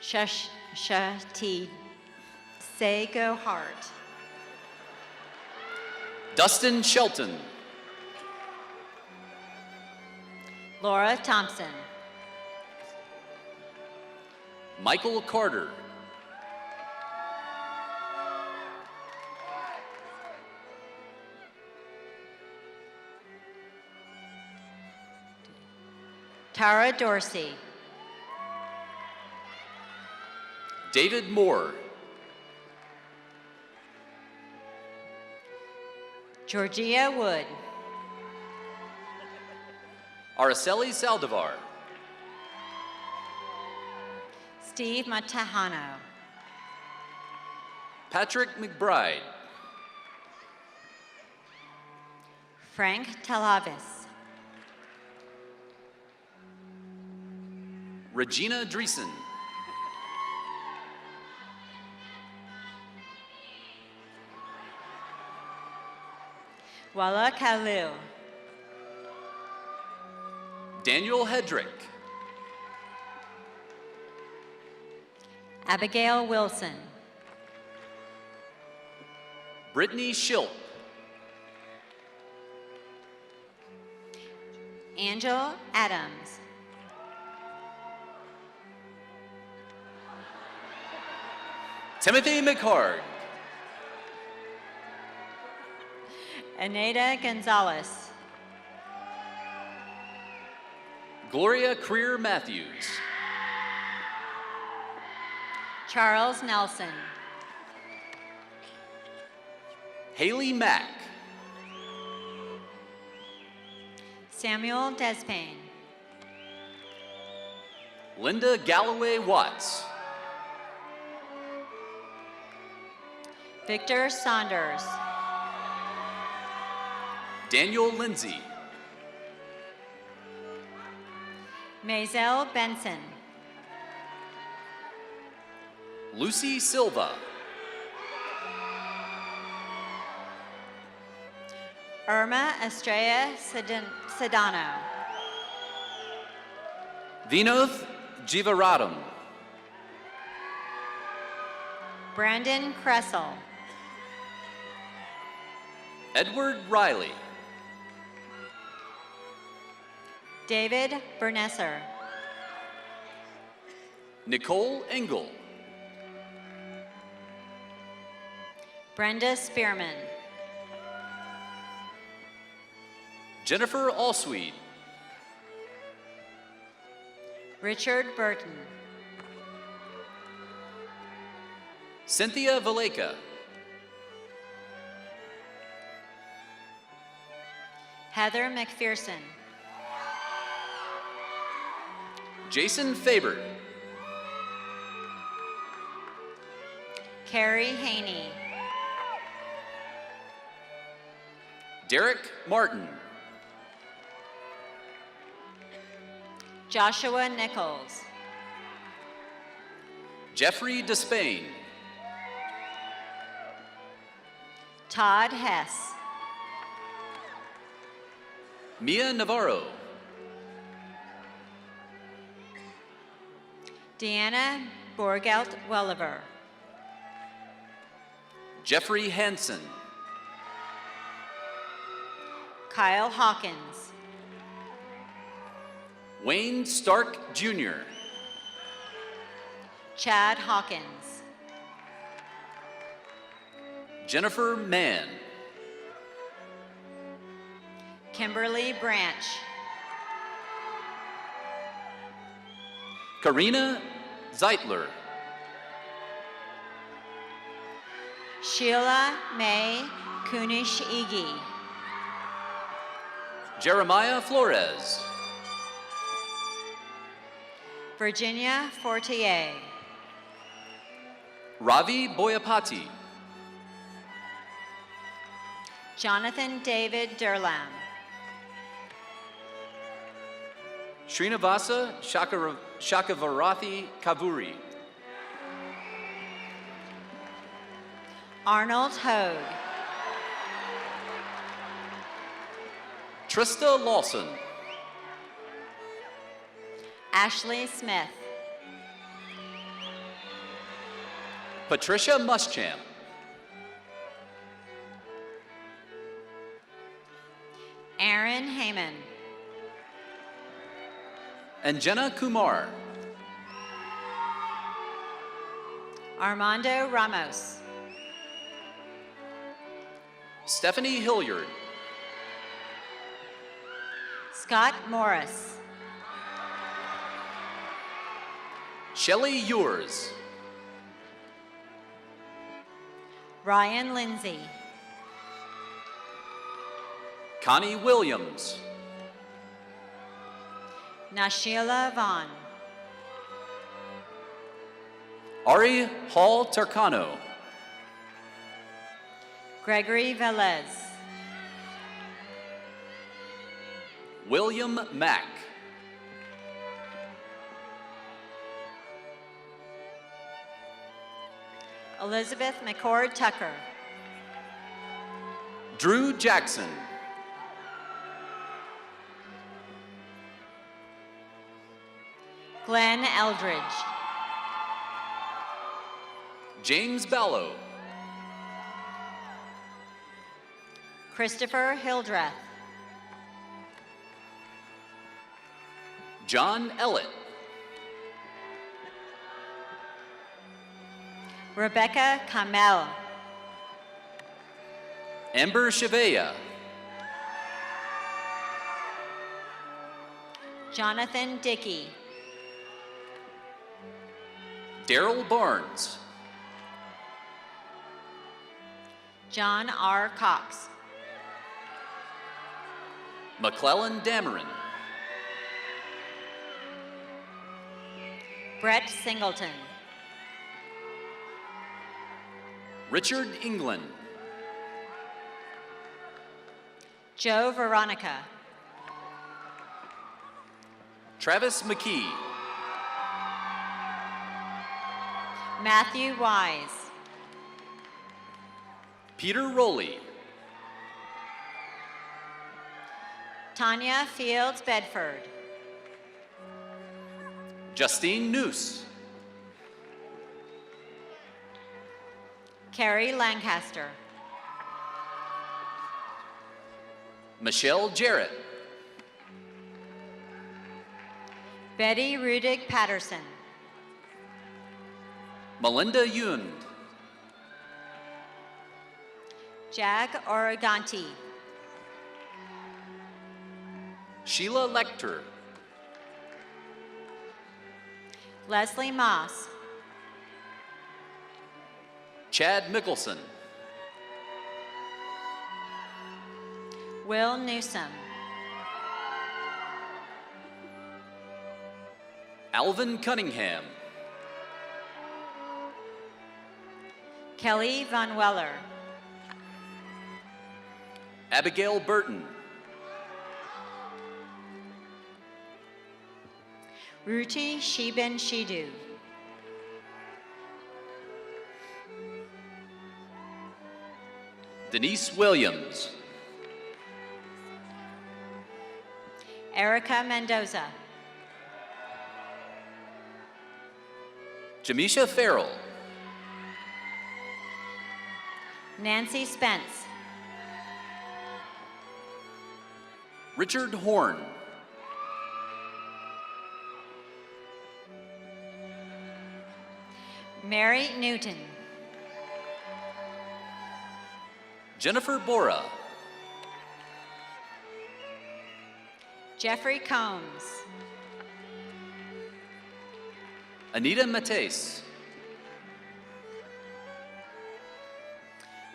Shati Sego Hart. Dustin Shelton. Laura Thompson. Michael Carter. Tara Dorsey. David Moore. Georgia Wood. Araceli Saldivar. Steve Matahano. Patrick McBride. Frank Talavis. Regina Dreesen. Walla Kalu. Daniel Hedrick. Abigail Wilson. Brittany Schilp. Angel Adams. Timothy McHarg. Aneda Gonzalez. Gloria Creer Matthews. Charles Nelson. Haley Mack. Samuel Despain. Linda Galloway Watts. Victor Saunders. Daniel Lindsay. Maisel Benson. Lucy Silva. Irma Estrella Sedano. Vinoth Jivaradam. Brandon Kressel. Edward Riley. David Bernesser. Nicole Engel. Brenda Spearman. Jennifer Allsweed. Richard Burton. Cynthia Valeka. Heather McPherson. Jason Faber. Carrie Haney. Derek Martin. Joshua Nichols. Jeffrey Despain. Todd Hess. Mia Navarro. Deanna Borgelt Welliver. Jeffrey Hansen. Kyle Hawkins. Wayne Stark Jr. Chad Hawkins. Jennifer Mann. Kimberly Branch. Karina Zeitler. Sheila May Kunish-Igi. Jeremiah Flores. Virginia Fortier. Ravi Boyapati. Jonathan David Durlam. Srinivasa Shakavarathi Kavuri. Arnold Hogue. Trista Lawson. Ashley Smith. Patricia Muschamp. Aaron Heyman. And Jenna Kumar. Armando Ramos. Stephanie Hilliard. Scott Morris. Shelley Yours. Ryan Lindsay. Connie Williams. Nashila Vaughn. Ari Hall Turcano. Gregory Velez. William Mack. Elizabeth McCord Tucker. Drew Jackson. Glenn Eldridge. James Ballow. Christopher Hildreth. John Ellett. Rebecca Kamel. Amber Chevea. Jonathan Dickey. Daryl Barnes. John R. Cox. McClellan Dameron. Brett Singleton. Richard England. Joe Veronica. Travis McKee. Matthew Wise. Peter Rowley. Tanya Fields Bedford. Justine Noose. Carrie Lancaster. Michelle Jarrett. Betty Rudig Patterson. Melinda Yund. Jag Origanti. Sheila Lecter. Leslie Moss. Chad Mickelson. Will Newsom. Alvin Cunningham. Kelly Von Weller. Abigail Burton. Ruti Sheben Shidu. Denise Williams. Erica Mendoza. Jamisha Farrell. Nancy Spence. Richard Horn. Mary Newton. Jennifer Bora. Jeffrey Combs. Anita Mates.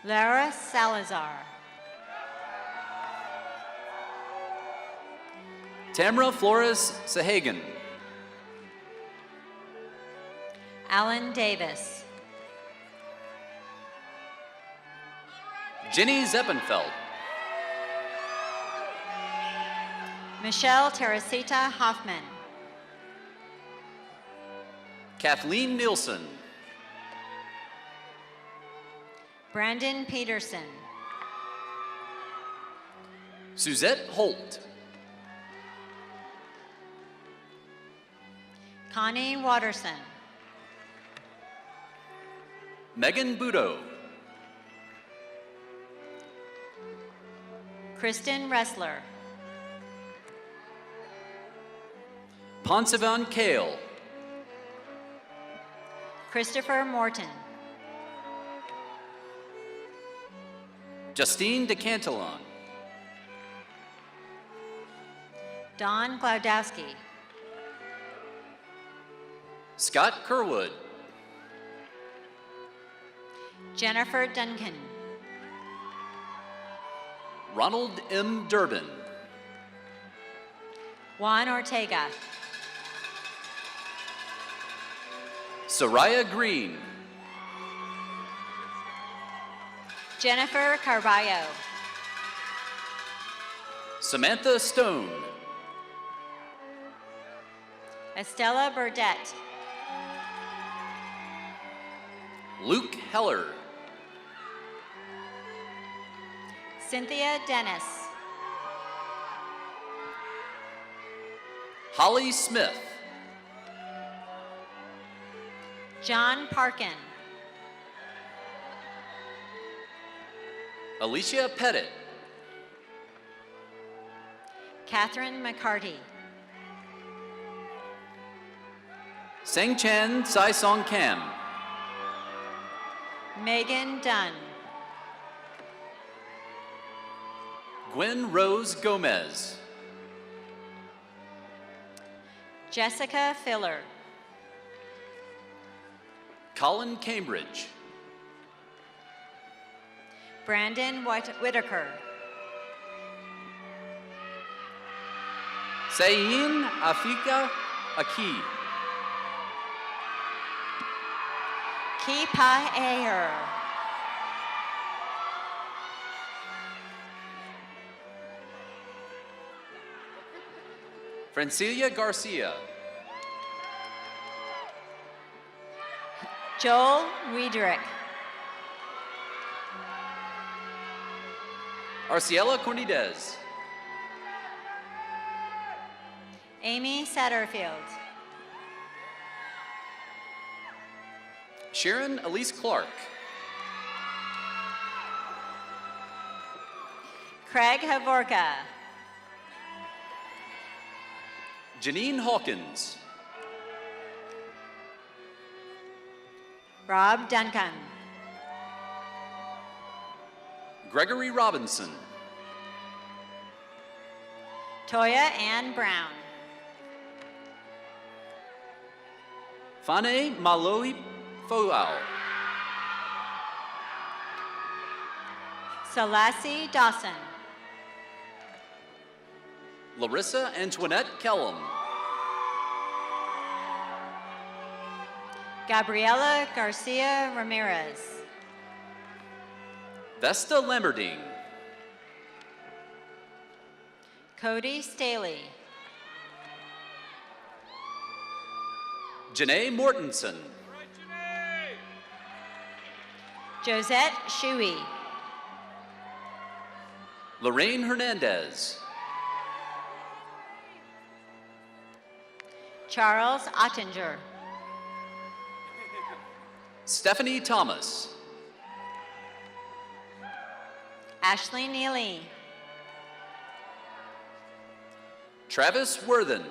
Lara Salazar. Tamra Flores Sahagan. Alan Davis. Jenny Zeppenfeld. Michelle Teresita Hoffman. Kathleen Nielsen. Brandon Peterson. Suzette Holt. Connie Watterson. Megan Budo. Kristen Ressler. Ponsivan Kale. Christopher Morton. Justine DeCantalon. Don Glodowski. Scott Kerwood. Jennifer Duncan. Ronald M. Durbin. Juan Ortega. Soraya Green. Jennifer Carballo. Samantha Stone. Estella Burdette. Luke Heller. Cynthia Dennis. Holly Smith. John Parkin. Alicia Pettit. Catherine McCarty. Sang Chan Sai Song Kam. Megan Dunn. Gwen Rose Gomez. Jessica Filler. Colin Cambridge. Brandon Whitaker. Sayin Afika Aki. Kipa Ayer. Francilia Garcia. Joel Wiederick. Arciela Cornidez. Amy Satterfield. Sharon Elise Clark. Craig Havorka. Janine Hawkins. Rob Duncan. Gregory Robinson. Toya Ann Brown. Fane Maloi Foao. Selassie Dawson. Larissa Antoinette Kellum. Gabriela Garcia Ramirez. Vesta Lamberding. Cody Staley. Janae Mortensen. Josette Shuey. Lorraine Hernandez. Charles Ottinger. Stephanie Thomas. Ashley Neely. Travis Worthen.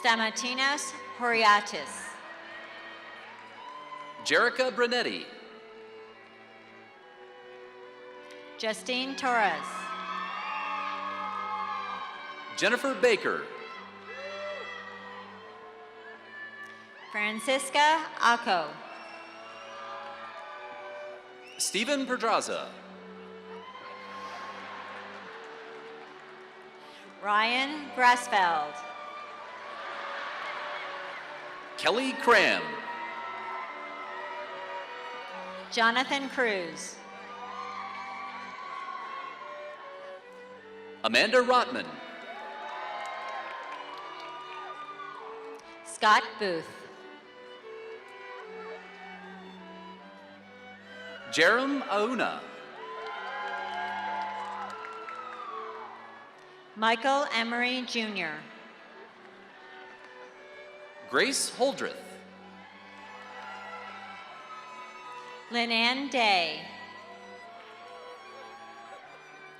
Stamatinos Horiatis. Jerica Brunetti. Justine Torres. Jennifer Baker. Francisca Acco. Stephen Pedraza. Ryan Grassfeld. Kelly Cram. Jonathan Cruz. Amanda Rotman. Scott Booth. Jerem Auna. Michael Emery Jr. Grace Holdreth. Lynanne Day.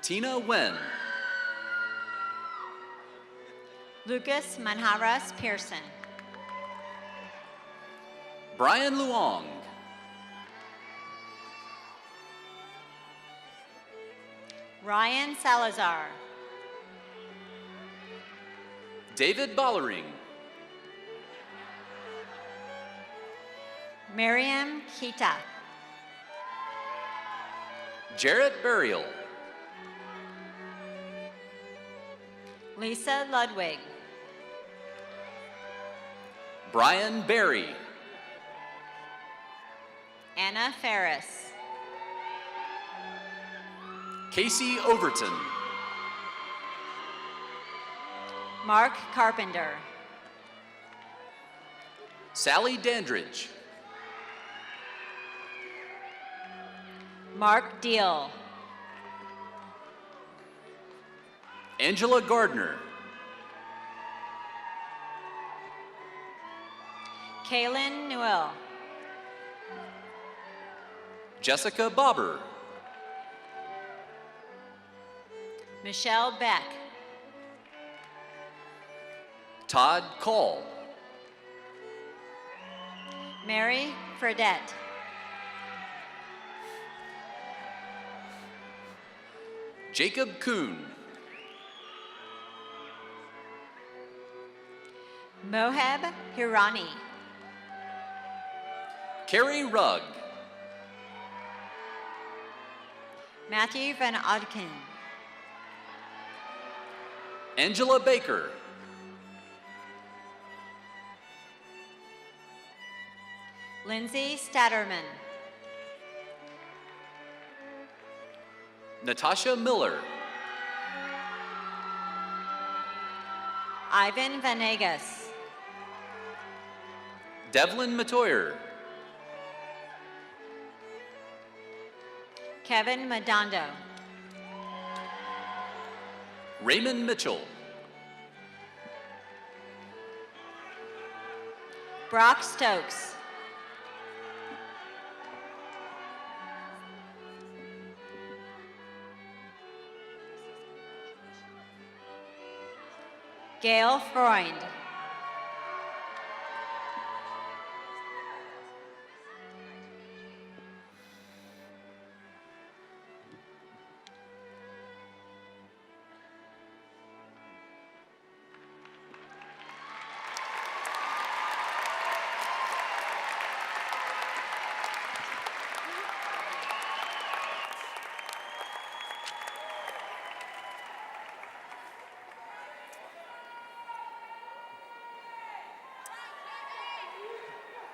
Tina Wen. Lucas Manharas Pearson. Brian Luong. Ryan Salazar. David Bollering. Miriam Kita. Jarrett Burial. Lisa Ludwig. Brian Berry. Anna Ferris. Casey Overton. Mark Carpenter. Sally Dandridge. Mark Deal. Angela Gardner. Kaylin Newell. Jessica Bobber. Michelle Beck. Todd Call. Mary Fredette. Jacob Kuhn. Moheb Hirani. Carrie Rugg. Matthew Van Odken. Angela Baker. Lindsay Statterman. Natasha Miller. Ivan Vanegas. Devlin Matoyer. Kevin Madondo. Raymond Mitchell. Brock Stokes. Gail Freund.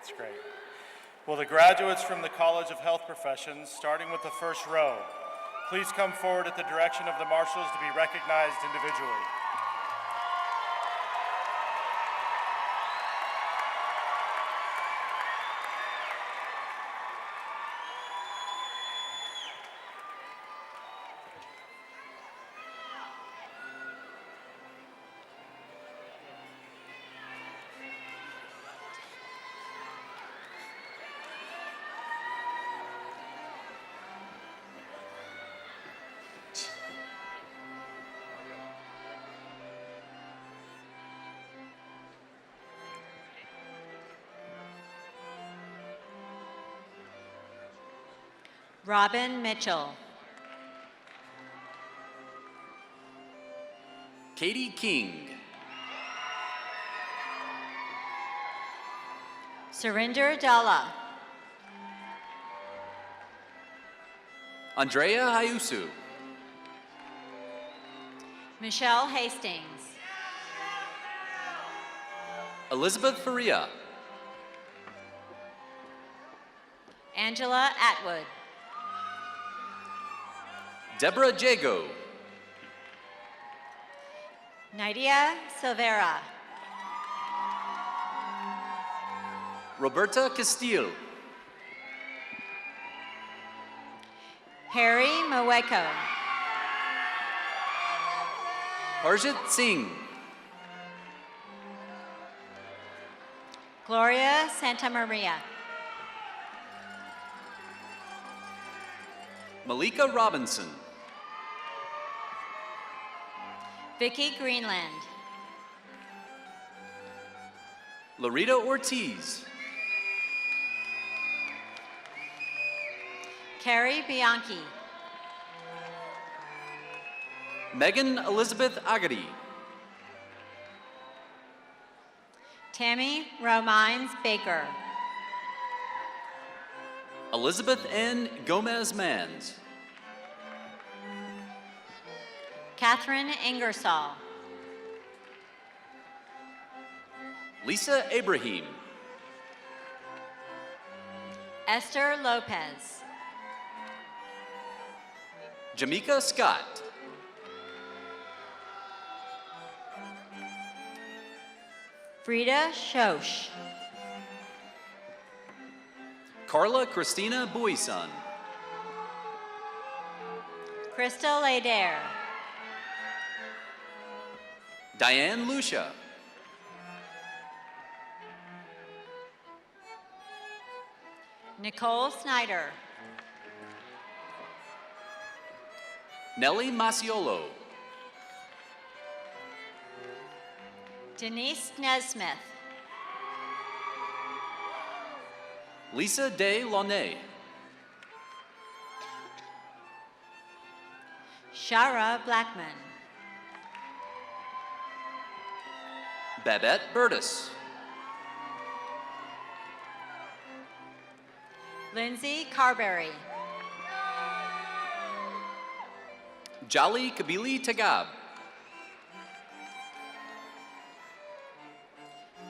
That's great. Will the graduates from the College of Health Professions, starting with the first row, please come forward at the direction of the marshals to be recognized individually. Robin Mitchell. Katie King. Surinder Dalla. Andrea Hayusu. Michelle Hastings. Elizabeth Faria. Angela Atwood. Deborah Jago. Nydia Silvera. Roberta Castillo. Harry Maweko. Harjit Singh. Gloria Santa Maria. Malika Robinson. Vicky Greenland. Larita Ortiz. Carrie Bianchi. Megan Elizabeth Agadi. Tammy Romines Baker. Elizabeth N. Gomez-Mans. Catherine Ingersoll. Lisa Ibrahim. Esther Lopez. Jamaica Scott. Frida Shosh. Carla Christina Buisan. Crystal Adair. Diane Lucia. Nicole Snyder. Nellie Masiolo. Denise Nesmith. Lisa Day Launay. Shara Blackman. Babette Burtis. Lindsay Carberry. Jali Kabili Tagab.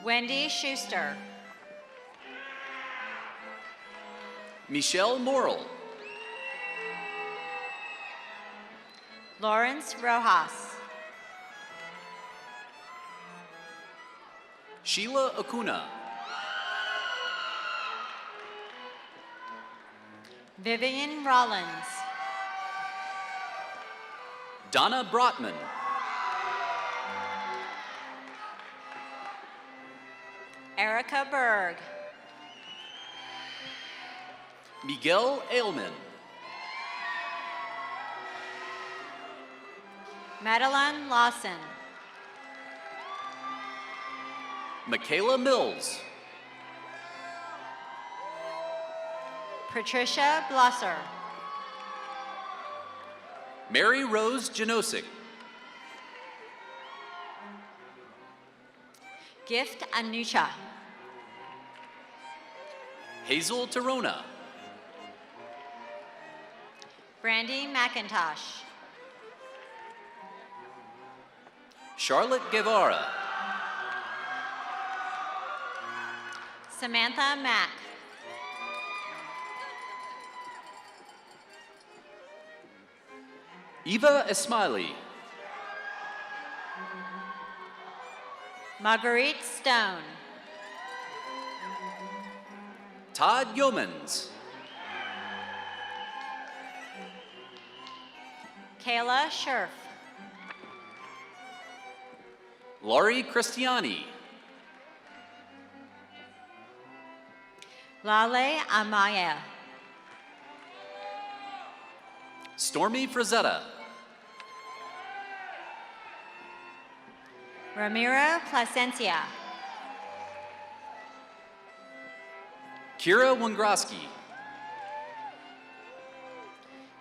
Wendy Schuster. Michelle Morrill. Lawrence Rojas. Sheila Acuna. Vivian Rollins. Donna Brotman. Erica Berg. Miguel Ailman. Madeline Lawson. Mikela Mills. Patricia Blosser. Mary Rose Janosic. Gift Anucha. Hazel Torona. Brandy McIntosh. Charlotte Guevara. Samantha Mack. Eva Ismaili. Marguerite Stone. Todd Yeomans. Kayla Scherf. Laurie Christiani. Lale Amaya. Stormy Frazetta. Ramiro Placencia. Kira Wengroski.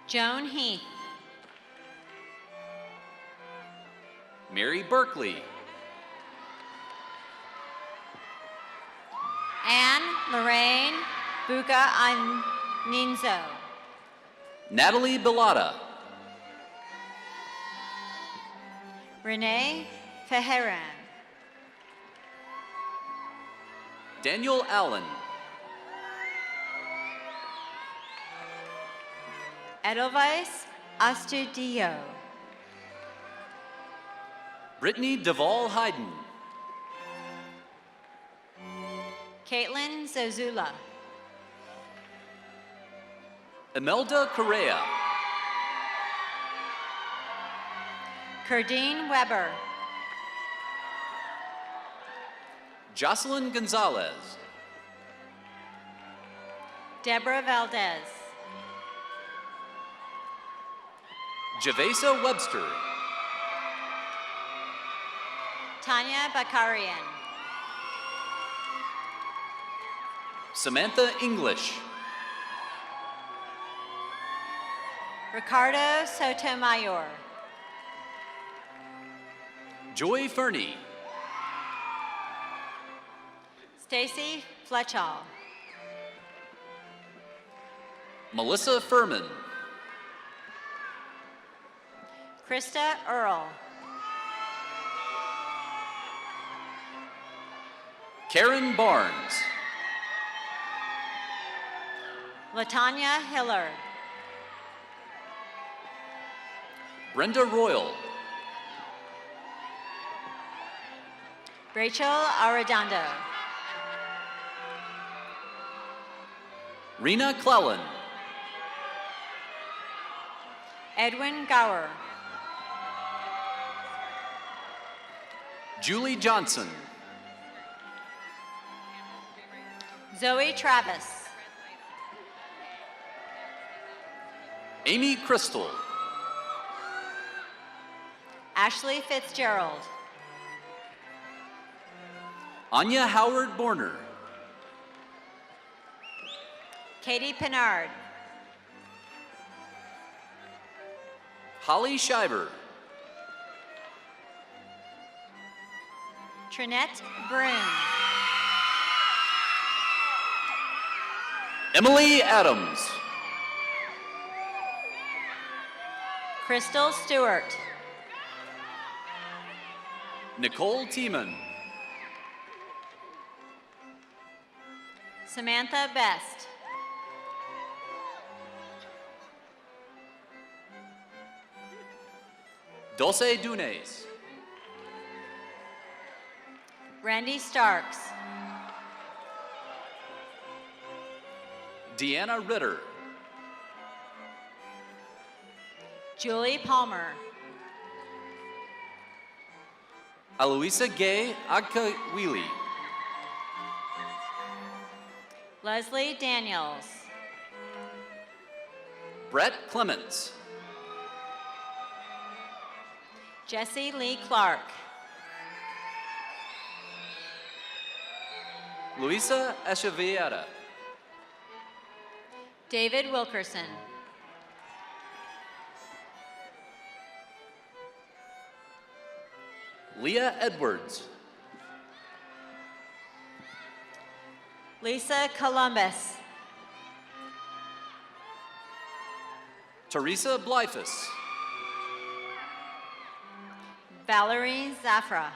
Joan Heath. Mary Berkeley. Anne Lorraine Buca Ninzo. Natalie Bellotta. Renee Feheran. Daniel Allen. Edelweiss Astudillo. Brittany Duvall Hayden. Caitlin Zozula. Imelda Correa. Cardine Weber. Jocelyn Gonzalez. Deborah Valdez. Javesa Webster. Tanya Bakarian. Samantha English. Ricardo Sotomayor. Joy Fernie. Stacy Fletchall. Melissa Furman. Krista Earl. Karen Barnes. Latanya Hillard. Brenda Royal. Rachel Arredondo. Rena Clellan. Edwin Gower. Julie Johnson. Zoe Travis. Amy Crystal. Ashley Fitzgerald. Anya Howard Borner. Katie Pinard. Holly Shiver. Trinette Broom. Emily Adams. Crystal Stewart. Nicole Tiemann. Samantha Best. Dulce Dunes. Randy Starks. Deanna Ritter. Julie Palmer. Aloisa Gay Agkawili. Leslie Daniels. Brett Clements. Jesse Lee Clark. Luisa Echeverria. David Wilkerson. Leah Edwards. Lisa Columbus. Teresa Blyfus. Valerie Zafra.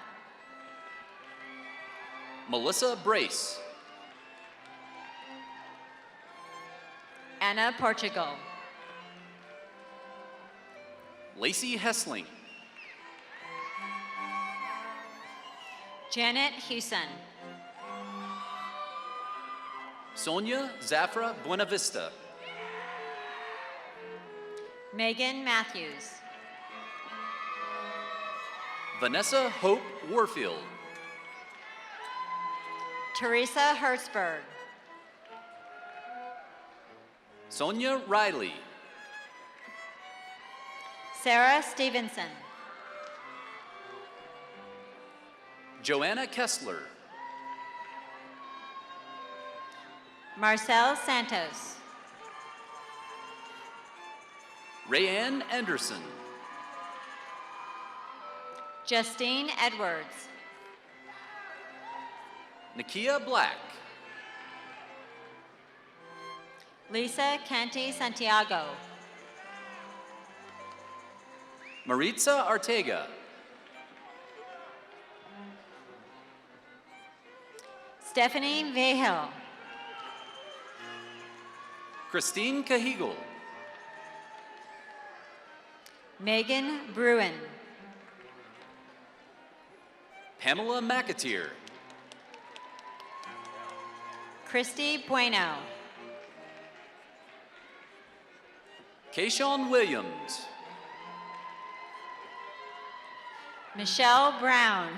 Melissa Brace. Anna Portugal. Lacey Hessling. Janet Hewson. Sonia Zafra Buenavista. Megan Matthews. Vanessa Hope Warfield. Teresa Hertzberg. Sonia Riley. Sarah Stevenson. Joanna Kessler. Marcel Santos. Rayanne Anderson. Justine Edwards. Nakia Black. Lisa Canty Santiago. Maritza Artega. Stephanie Vahil. Christine Cahigal. Megan Bruin. Pamela McAteer. Christy Bueno. Kayshawn Williams. Michelle Brown.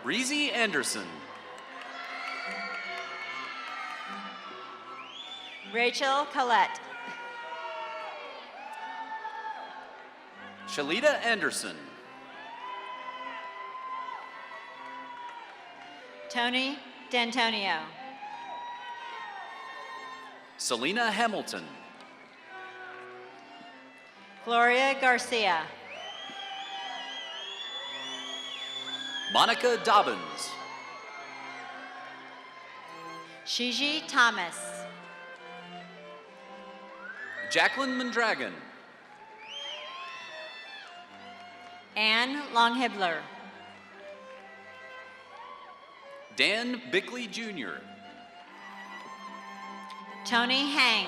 Breezy Anderson. Rachel Collette. Shalita Anderson. Tony D'Antonio. Selena Hamilton. Gloria Garcia. Monica Dobbins. Shiji Thomas. Jacqueline Mondragon. Anne Longhibler. Dan Bickley Jr. Tony Hang.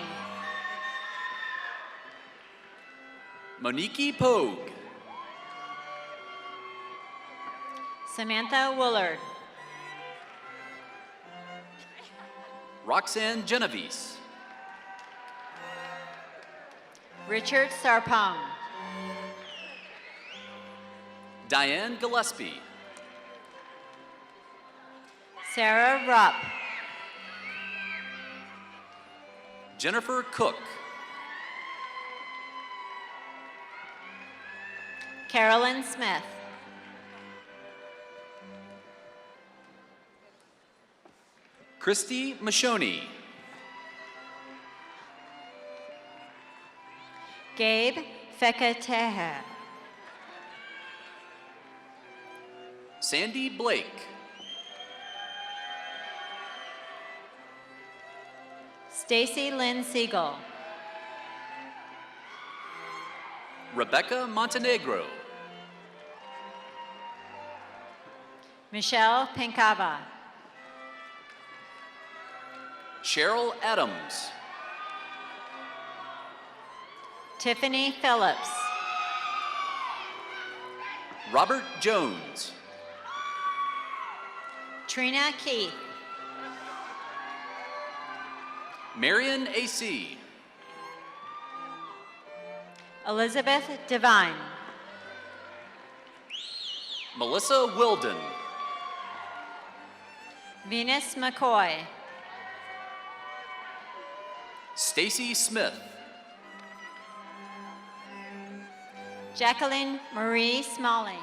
Monique Pogue. Samantha Woolard. Roxanne Genovese. Richard Sarpong. Diane Gillespie. Sarah Rupp. Jennifer Cook. Carolyn Smith. Christy Mashoni. Gabe Fekatehe. Sandy Blake. Stacy Lynn Siegel. Rebecca Montenegro. Michelle Pinkava. Cheryl Adams. Tiffany Phillips. Robert Jones. Trina Keith. Marion A.C. Elizabeth Devine. Melissa Wilden. Venus McCoy. Stacy Smith. Jacqueline Marie Smalling.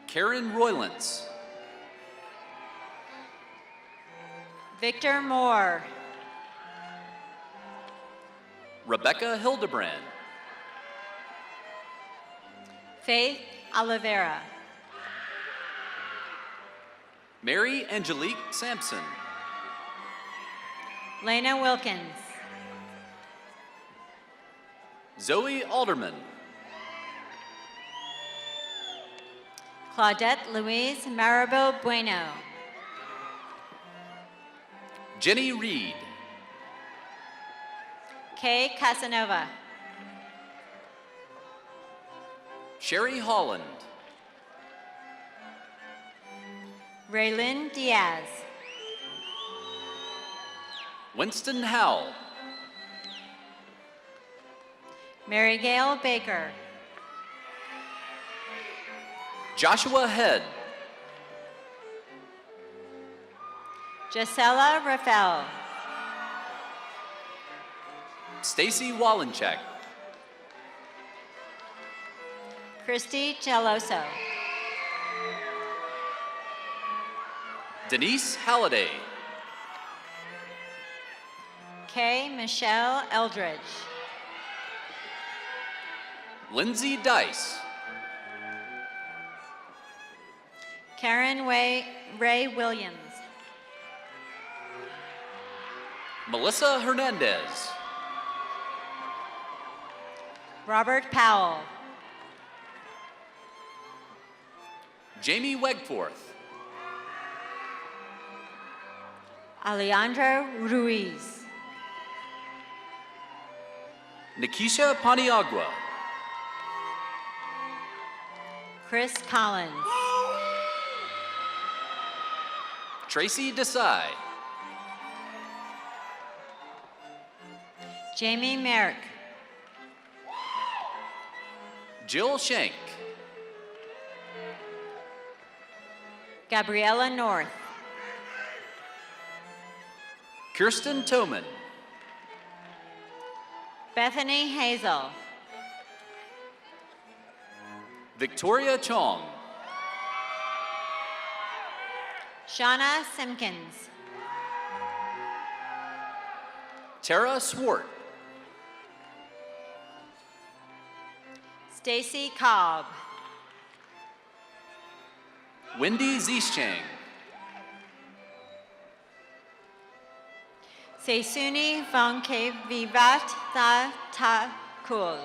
Karen Roylance. Victor Moore. Rebecca Hildebrand. Faith Oliveira. Mary Angelique Sampson. Lena Wilkins. Zoe Alderman. Claudette Louise Maribel Bueno. Jenny Reed. Kay Casanova. Sherry Holland. Raylyn Diaz. Winston Howell. Mary Gail Baker. Joshua Head. Gisela Rafael. Stacy Wallencheck. Christy Geloso. Denise Halliday. Kay Michelle Eldridge. Lindsay Dice. Karen Ray Williams. Melissa Hernandez. Robert Powell. Jamie Wegforth. Alejandra Ruiz. Nikisha Paniagua. Chris Collins. Tracy Desai. Jamie Merrick. Jill Shank. Gabriella North. Kirsten Toman. Bethany Hazel. Victoria Chong. Shauna Simpkins. Tara Swart. Stacy Cobb. Wendy Zieschang. Seisuni Vanke Vivat Tha Ta Kul.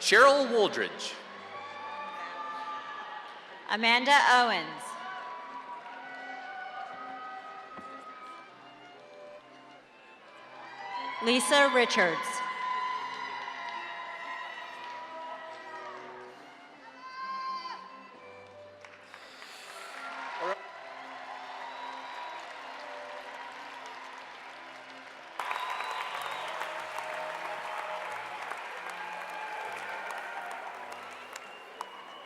Cheryl Wooldridge. Amanda Owens. Lisa Richards.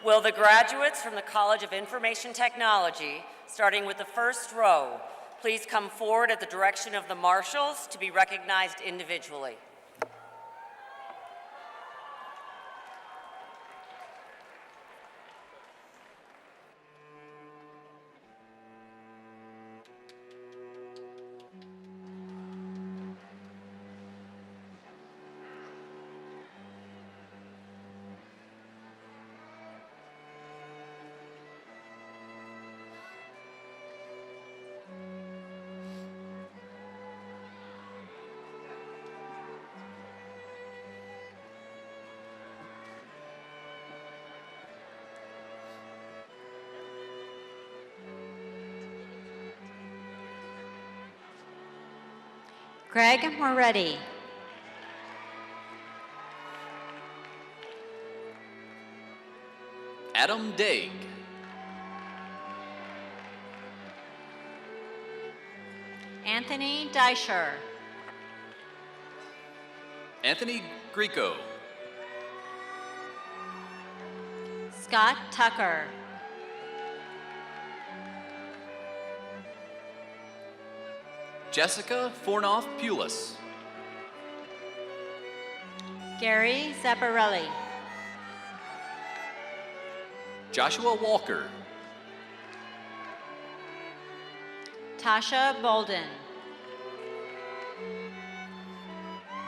Will the graduates from the College of Information Technology, starting with the first row, please come forward at the direction of the marshals to be recognized individually? Gregg Moretti. Adam Daig. Anthony Deischer. Anthony Greco. Scott Tucker. Jessica Fornoff Pulis. Gary Zapparelli. Joshua Walker. Tasha Bolden.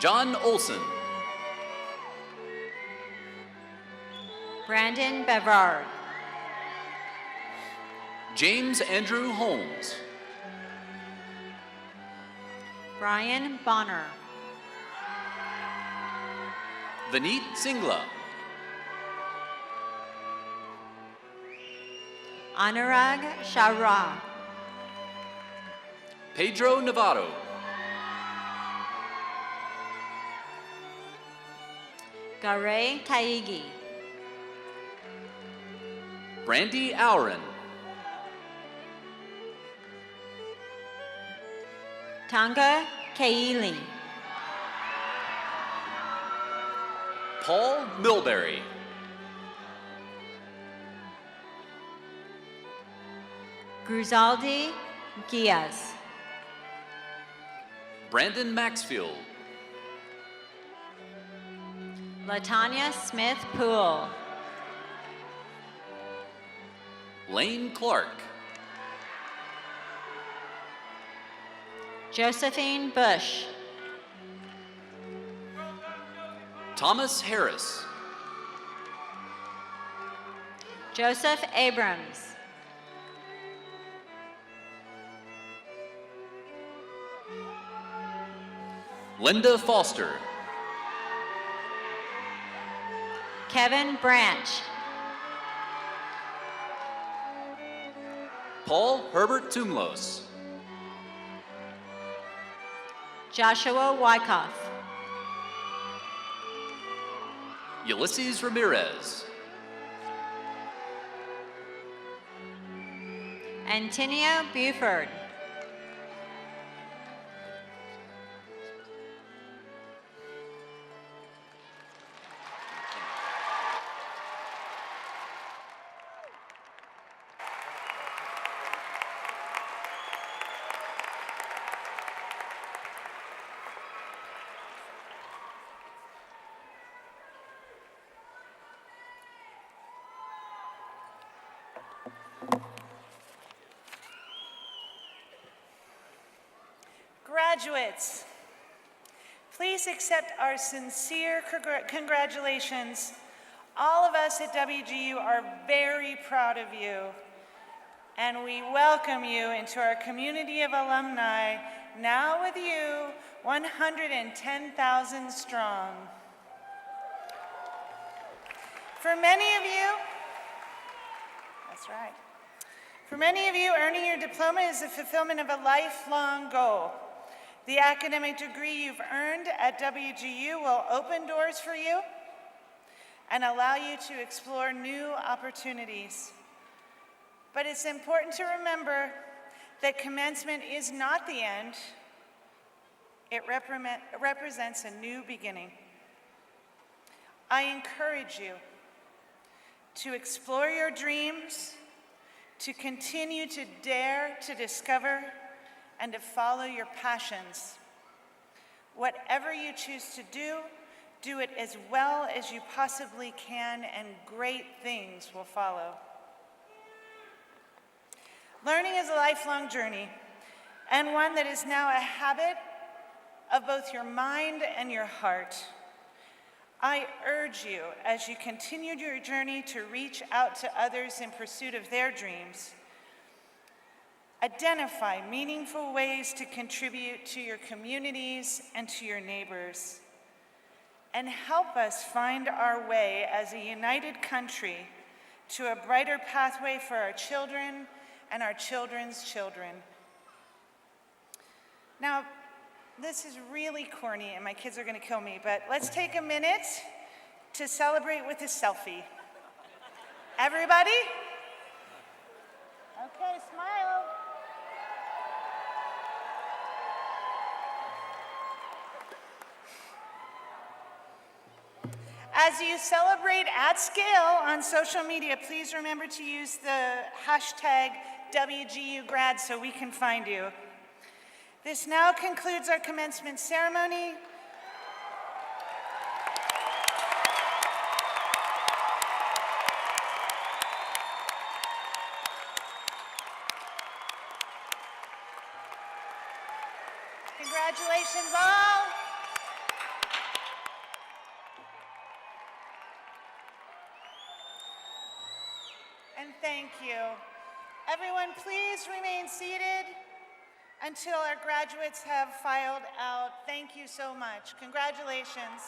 John Olson. Brandon Bevrard. James Andrew Holmes. Brian Bonner. Vineet Singla. Anurag Shara. Pedro Navarro. Garay Taigi. Brandy Auren. Tonga Kaili. Paul Milbury. Gruzaldi Giaz. Brandon Maxfield. Latanya Smith Poole. Lane Clark. Josephine Bush. Thomas Harris. Joseph Abrams. Linda Foster. Kevin Branch. Paul Herbert Tumlos. Joshua Wyckoff. Ulysses Ramirez. Antonio Buford. Graduates, please accept our sincere congratulations. All of us at WGU are very proud of you, and we welcome you into our community of alumni, now with you, 110,000 strong. For many of you, that's right. For many of you, earning your diploma is the fulfillment of a lifelong goal. The academic degree you've earned at WGU will open doors for you and allow you to explore new opportunities. But it's important to remember that commencement is not the end. It represents a new beginning. I encourage you to explore your dreams, to continue to dare to discover, and to follow your passions. Whatever you choose to do it as well as you possibly can, and great things will follow. Learning is a lifelong journey, and one that is now a habit of both your mind and your heart. I urge you, as you continue your journey to reach out to others in pursuit of their dreams, identify meaningful ways to contribute to your communities and to your neighbors, and help us find our way as a united country to a brighter pathway for our children and our children's children. Now, this is really corny and my kids are gonna kill me, but let's take a minute to celebrate with a selfie. Everybody? Okay, smile. As you celebrate at scale on social media, please remember to use the hashtag WGUGrad so we can find you. This now concludes our commencement ceremony. Congratulations all. And thank you. Everyone, please remain seated until our graduates have filed out. Thank you so much. Congratulations.